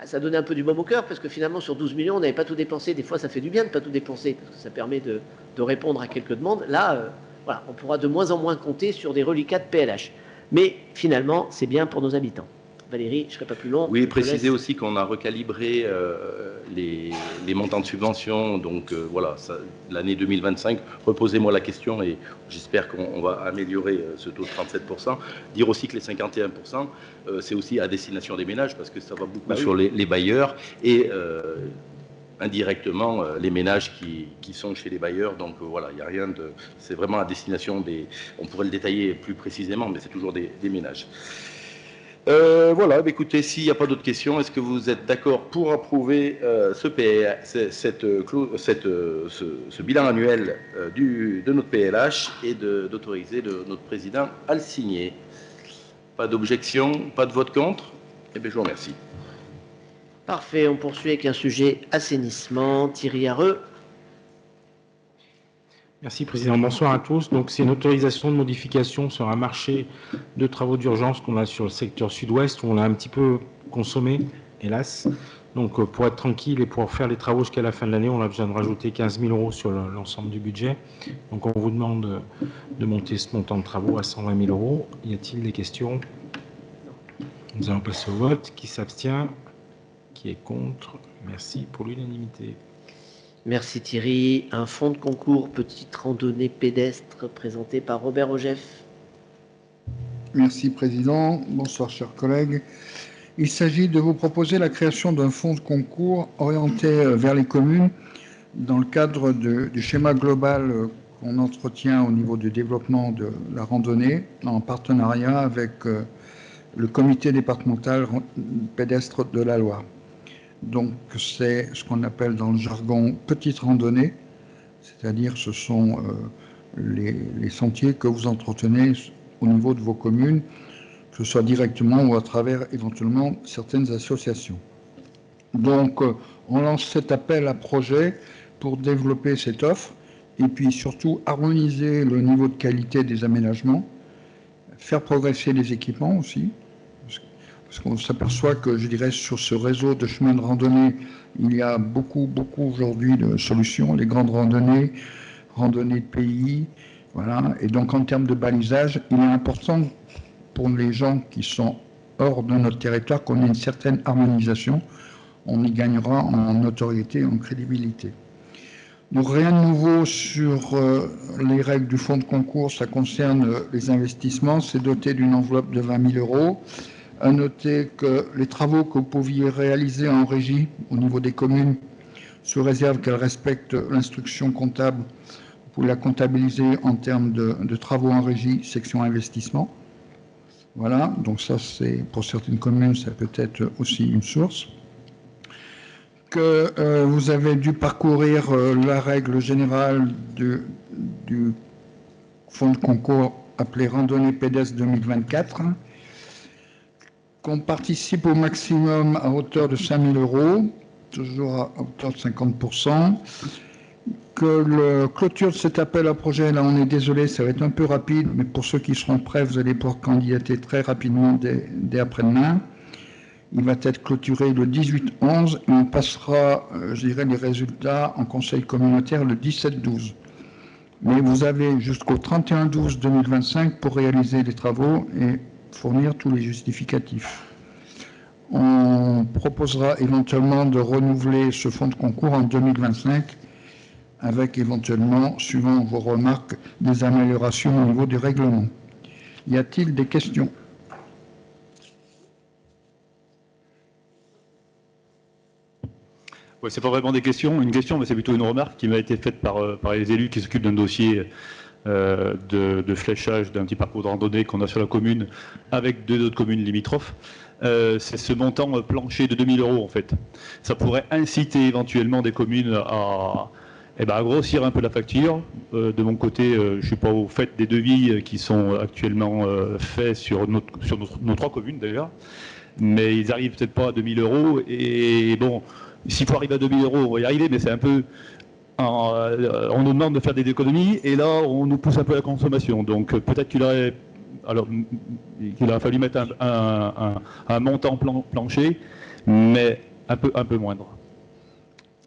ça donnait un peu du baume au cœur, parce que finalement sur 12 millions on n'avait pas tout dépensé. Des fois ça fait du bien de ne pas tout dépenser, parce que ça permet de répondre à quelques demandes. Là, voilà, on pourra de moins en moins compter sur des reliquats de PLH. Mais finalement, c'est bien pour nos habitants. Valérie, je ne serai pas plus long. Oui, préciser aussi qu'on a recalibré les montants de subvention. Donc voilà, l'année 2025, reposez-moi la question et j'espère qu'on va améliorer ce taux de 37%. Dire aussi que les 51%, c'est aussi à destination des ménages parce que ça va beaucoup sur les bailleurs et indirectement les ménages qui sont chez les bailleurs. Donc voilà, il n'y a rien de... C'est vraiment à destination des... On pourrait le détailler plus précisément, mais c'est toujours des ménages. Voilà, écoutez, s'il n'y a pas d'autres questions, est-ce que vous êtes d'accord pour approuver ce bilan annuel de notre PLH et d'autoriser notre président à le signer? Pas d'objection, pas de vote contre? Eh bien, je vous remercie. Parfait, on poursuit avec un sujet assainissement. Thierry Hareux. Merci Président, bonsoir à tous. Donc c'est une autorisation de modification sur un marché de travaux d'urgence qu'on a sur le secteur sud-ouest où on a un petit peu consommé, hélas. Donc pour être tranquille et pour faire les travaux jusqu'à la fin de l'année, on a besoin de rajouter 15 000 € sur l'ensemble du budget. Donc on vous demande de monter ce montant de travaux à 120 000 €. Y a-t-il des questions? Nous allons passer au vote. Qui s'abstient? Qui est contre? Merci pour l'unanimité. Merci Thierry. Un fonds de concours petite randonnée pédestre présenté par Robert Ogef. Merci Président. Bonsoir chers collègues. Il s'agit de vous proposer la création d'un fonds de concours orienté vers les communes dans le cadre du schéma global qu'on entretient au niveau du développement de la randonnée en partenariat avec le comité départemental pédestre de la Loire. Donc c'est ce qu'on appelle dans le jargon petite randonnée, c'est-à-dire ce sont les sentiers que vous entretenez au niveau de vos communes, que ce soit directement ou à travers éventuellement certaines associations. Donc on lance cet appel à projet pour développer cette offre et puis surtout harmoniser le niveau de qualité des aménagements, faire progresser les équipements aussi, parce qu'on s'aperçoit que, je dirais, sur ce réseau de chemins de randonnée, il y a beaucoup aujourd'hui de solutions, les grandes randonnées de pays, voilà. Et donc, en termes de balisage, il est important pour les gens qui sont hors de notre territoire qu'on ait une certaine harmonisation. On y gagnera en notoriété et en crédibilité. Donc, rien de nouveau sur les règles du fonds de concours, ça concerne les investissements, c'est doté d'une enveloppe de 20 000 €. À noter que les travaux que vous pouviez réaliser en régie au niveau des communes, sous réserve qu'elles respectent l'instruction comptable, vous pouvez la comptabiliser en termes de travaux en régie, section investissement. Voilà, donc ça c'est pour certaines communes, ça peut être aussi une source. Que vous avez dû parcourir la règle générale du fonds de concours appelé Randonnée pédestre 2024. Qu'on participe au maximum à hauteur de 5 000 €, toujours à hauteur de 50%, que la clôture de cet appel à projet, là on est désolé, ça va être un peu rapide, mais pour ceux qui seront prêts, vous allez pouvoir candidater très rapidement dès après-demain. Il va être clôturé le 18-11 et on passera, je dirais, les résultats en conseil communautaire le 17-12. Mais vous avez jusqu'au 31-12-2025 pour réaliser les travaux et fournir tous les justificatifs. On proposera éventuellement de renouveler ce fonds de concours en 2025 avec éventuellement, suivant vos remarques, des améliorations au niveau du règlement. Y a-t-il des questions? Ouais, c'est pas vraiment une question, mais c'est plutôt une remarque qui m'a été faite par les élus qui s'occupent d'un dossier de fléchage d'un petit parcours de randonnée qu'on a sur la commune avec deux autres communes limitrophes. C'est ce montant plancher de 2 000 € en fait. Ça pourrait inciter éventuellement des communes à grossir un peu la facture. De mon côté, je ne suis pas au fait des devis qui sont actuellement faits sur nos 3 communes d'ailleurs, mais ils n'arrivent peut-être pas à 2 000 €. Et bon, s'il faut arriver à 2 000 €, on va y arriver, mais c'est un peu... on nous demande de faire des économies et là on nous pousse un peu à la consommation. Donc peut-être qu'il aurait fallu mettre un montant plancher, mais un peu moindre.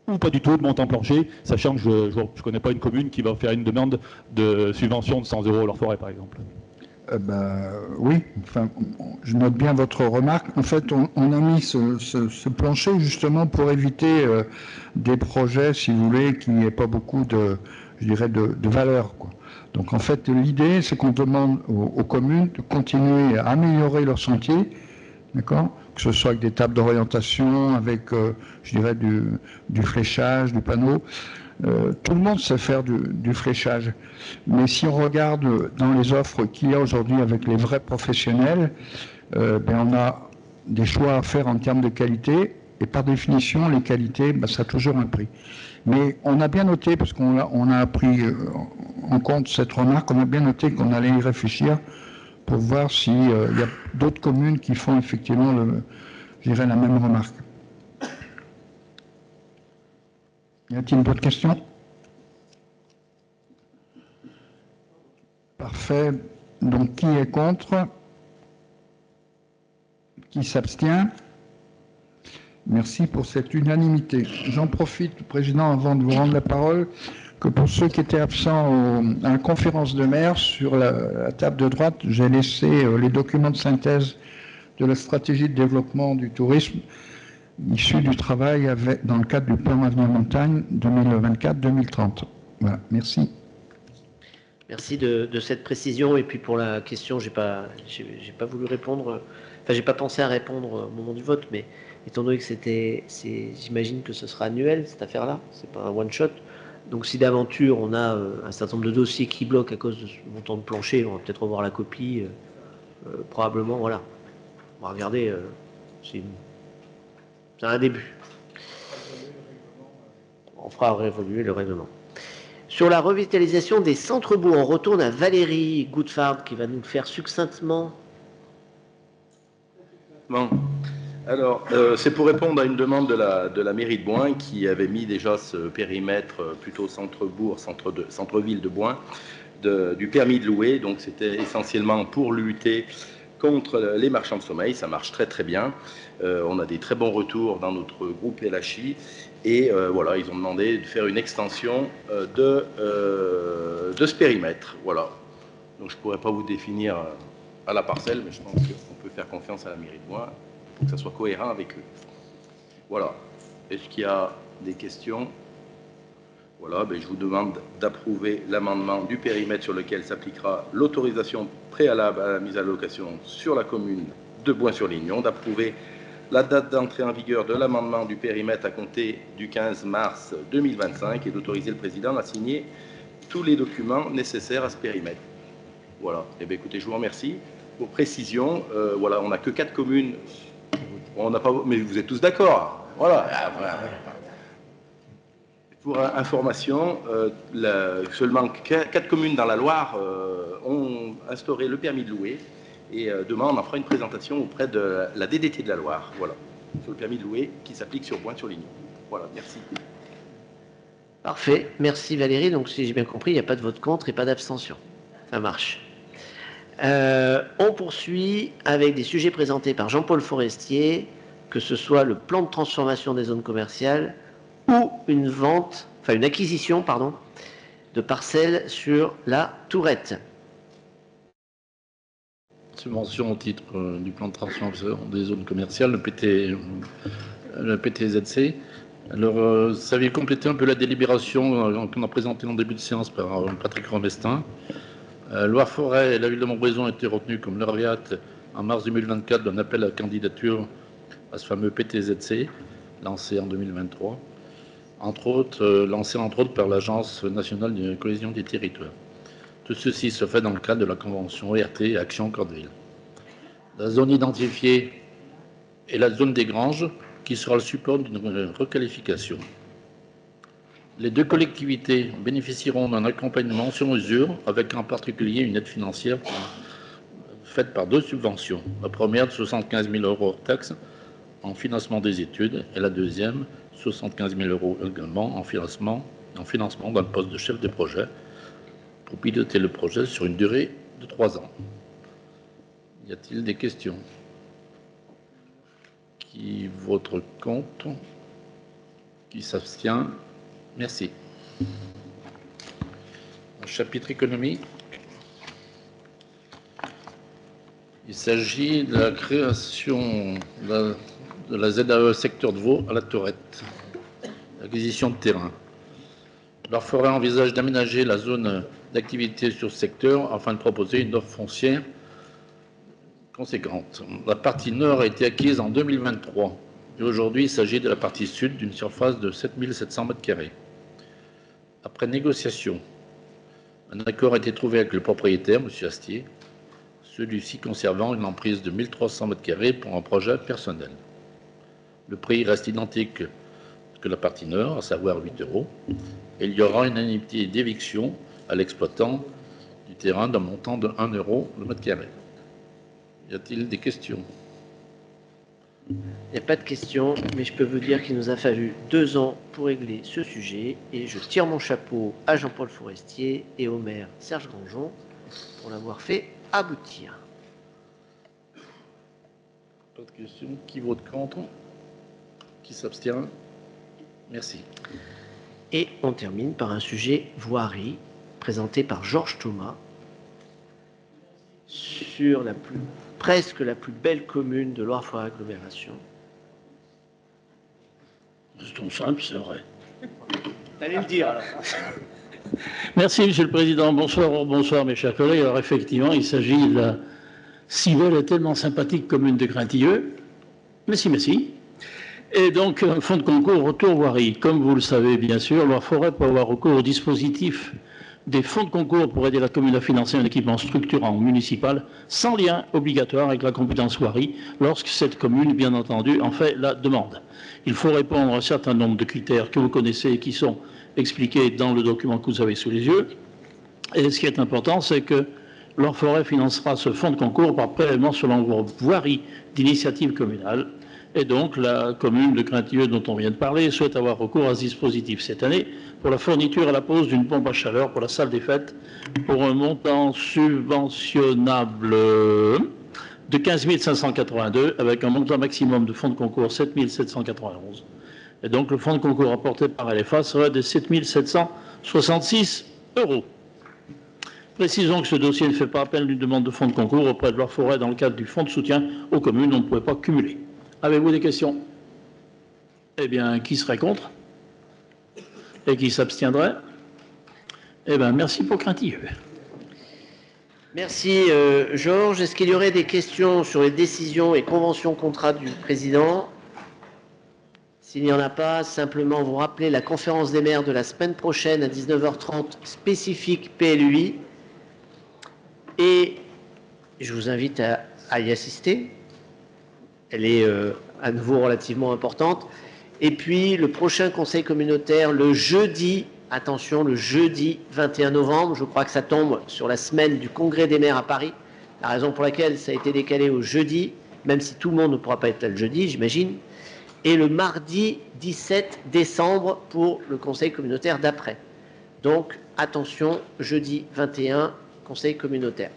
Ou pas du tout de montant plancher, sachant que je ne connais pas une commune qui va faire une demande de subvention de 100 € à leur forêt par exemple. Oui, enfin, je note bien votre remarque. En fait, on a mis ce plancher justement pour éviter des projets, si vous voulez, qui n'aient pas beaucoup de valeur, quoi. Donc en fait, l'idée, c'est qu'on demande aux communes de continuer à améliorer leurs sentiers, d'accord, que ce soit avec des tables d'orientation, avec, du fléchage, du panneau. Tout le monde sait faire du fléchage. Mais si on regarde dans les offres qu'il y a aujourd'hui avec les vrais professionnels, on a des choix à faire en termes de qualité. Et par définition, les qualités, ça a toujours un prix. Mais on a bien noté, parce qu'on a pris en compte cette remarque, on a bien noté qu'on allait y réfléchir pour voir s'il y a d'autres communes qui font effectivement la même remarque. Y a-t-il d'autres questions? Parfait. Donc, qui est contre? Qui s'abstient? Merci pour cette unanimité. J'en profite, Président, avant de vous rendre la parole, que pour ceux qui étaient absents à la conférence de maire, sur la table de droite, j'ai laissé les documents de synthèse de la stratégie de développement du tourisme issue du travail dans le cadre du plan Avenir Montagne 2024-2030. Voilà, merci. Merci de cette précision. Et puis pour la question, j'ai pas voulu répondre. Enfin, j'ai pas pensé à répondre au moment du vote, mais étant donné que j'imagine que ce sera annuel cette affaire-là. C'est pas un one shot. Donc si d'aventure on a un certain nombre de dossiers qui bloquent à cause de ce montant de plancher, on va peut-être revoir la copie. Probablement, voilà. On va regarder. C'est un début. On fera évoluer le règlement. Sur la revitalisation des centres-bourgs, on retourne à Valérie Goudfard qui va nous le faire succinctement. Bon. Alors, c'est pour répondre à une demande de la mairie de Boin qui avait mis déjà ce périmètre plutôt centre-bourg, centre-ville de Boin, du permis de louer. Donc, c'était essentiellement pour lutter contre les marchands de sommeil. Ça marche très très bien. On a des très bons retours dans notre groupe LHI. Et voilà, ils ont demandé de faire une extension de ce périmètre. Voilà. Donc je ne pourrais pas vous définir à la parcelle, mais je pense qu'on peut faire confiance à la mairie de Bois pour que ça soit cohérent avec eux. Voilà. Est-ce qu'il y a des questions? Voilà, ben, je vous demande d'approuver l'amendement du périmètre sur lequel s'appliquera l'autorisation préalable à la mise à location sur la commune de Bois-sur-Lignon, d'approuver la date d'entrée en vigueur de l'amendement du périmètre à compter du 15 mars 2025 et d'autoriser le président à signer tous les documents nécessaires à ce périmètre. Voilà. Eh bien, écoutez, je vous remercie. Pour précision, voilà, on n'a que 4 communes. On n'a pas, mais vous êtes tous d'accord. Voilà. Pour information, seulement 4 communes dans la Loire ont instauré le permis de louer. Et demain, on en fera une présentation auprès de la DDT de la Loire, voilà, sur le permis de louer qui s'applique sur Bois-sur-Lignon. Voilà, merci. Parfait, merci Valérie. Donc, si j'ai bien compris, il n'y a pas de vote contre et pas d'abstention. Ça marche. On poursuit avec des sujets présentés par Jean-Paul Forestier, que ce soit le plan de transformation des zones commerciales ou une acquisition, de parcelles sur la Tourette. Subvention au titre du plan de transformation des zones commerciales, le PTZC. Alors, ça vient compléter un peu la délibération qu'on a présentée en début de séance par Patrick Romestin. Loire-Forêt et la ville de Montbrison ont été retenus comme lauréates en mars 2024 d'un appel à candidature à ce fameux PTZC, lancé en 2023, lancé entre autres par l'Agence nationale de cohésion des territoires. Tout ceci se fait dans le cadre de la convention ERT Action Cordeville. La zone identifiée est la zone des Granges, qui sera le support d'une requalification. Les 2 collectivités bénéficieront d'un accompagnement sur mesure, avec en particulier une aide financière faite par 2 subventions. La première de 75 000 € hors taxe en financement des études, et la deuxième, 75 000 € également en financement d'un poste de chef de projet, pour piloter le projet sur une durée de 3 ans. Y a-t-il des questions? Qui vote contre? Qui s'abstient? Merci. Chapitre économie. Il s'agit de la création de la ZAE secteur de Vaud à la Tourette. L'acquisition de terrain. Loire-Forêt envisage d'aménager la zone d'activité sur ce secteur afin de proposer une offre foncière conséquente. La partie nord a été acquise en 2023 et aujourd'hui il s'agit de la partie sud d'une surface de 7 700 m². Après négociation, un accord a été trouvé avec le propriétaire, M. Astier, celui-ci conservant une emprise de 1300 m² pour un projet personnel. Le prix reste identique que la partie nord, à savoir 8 €, et il y aura une indemnité d'éviction à l'exploitant du terrain d'un montant de 1 € le mètre². Y a-t-il des questions? Il n'y a pas de questions, mais je peux vous dire qu'il nous a fallu 2 ans pour régler ce sujet, et je tire mon chapeau à Jean-Paul Forestier et au maire Serge Grandjean pour l'avoir fait aboutir. Pas de questions. Qui vote contre? Qui s'abstient? Merci. Et on termine par un sujet voirie, présenté par Georges Thomas, sur la plus... presque la plus belle commune de Loire-Forêt Agglomération. C'est tout simple, c'est vrai. Allez le dire alors. Merci, Monsieur le Président. Bonsoir, bonsoir, mes chers collègues. Alors, effectivement, il s'agit de la si belle et tellement sympathique commune de Graintilleux. Mais si. Et donc, un fonds de concours retour voirie. Comme vous le savez, bien sûr, Loire-Forêt peut avoir recours au dispositif des fonds de concours pour aider la commune à financer un équipement structurant municipal sans lien obligatoire avec la compétence voirie lorsque cette commune, bien entendu, en fait la demande. Il faut répondre à un certain nombre de critères que vous connaissez et qui sont expliqués dans le document que vous avez sous les yeux. Et ce qui est important, c'est que Loire-Forêt financera ce fonds de concours par prélèvement sur l'enveloppe voirie d'initiative communale. Et donc, la commune de Graintilleux, dont on vient de parler, souhaite avoir recours à ce dispositif cette année pour la fourniture et la pose d'une pompe à chaleur pour la salle des fêtes pour un montant subventionnable de 15 582 avec un montant maximum de fonds de concours 7 791. Et donc, le fonds de concours apporté par LFA serait de 7 766 €. Précisons que ce dossier ne fait pas appel d'une demande de fonds de concours auprès de Loire-Forêt dans le cadre du fonds de soutien aux communes. On ne pouvait pas cumuler. Avez-vous des questions? Eh bien, qui serait contre? Et qui s'abstiendrait? Eh bien, merci pour Graintilleux. Merci Georges. Est-ce qu'il y aurait des questions sur les décisions et conventions contrats du président? S'il n'y en a pas, simplement vous rappeler la conférence des maires de la semaine prochaine à 19h30 spécifique PLUI. Et je vous invite à y assister. Elle est à nouveau relativement importante. Et puis le prochain conseil communautaire, le jeudi, attention, le jeudi 21 novembre, je crois que ça tombe sur la semaine du congrès des maires à Paris, la raison pour laquelle ça a été décalé au jeudi, même si tout le monde ne pourra pas être là le jeudi, j'imagine, et le mardi 17 décembre pour le conseil communautaire d'après. Donc, attention, jeudi 21, conseil communautaire.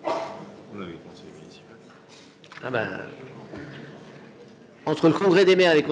On avait le conseil municipal. Ah ben, entre le congrès des maires et les conseils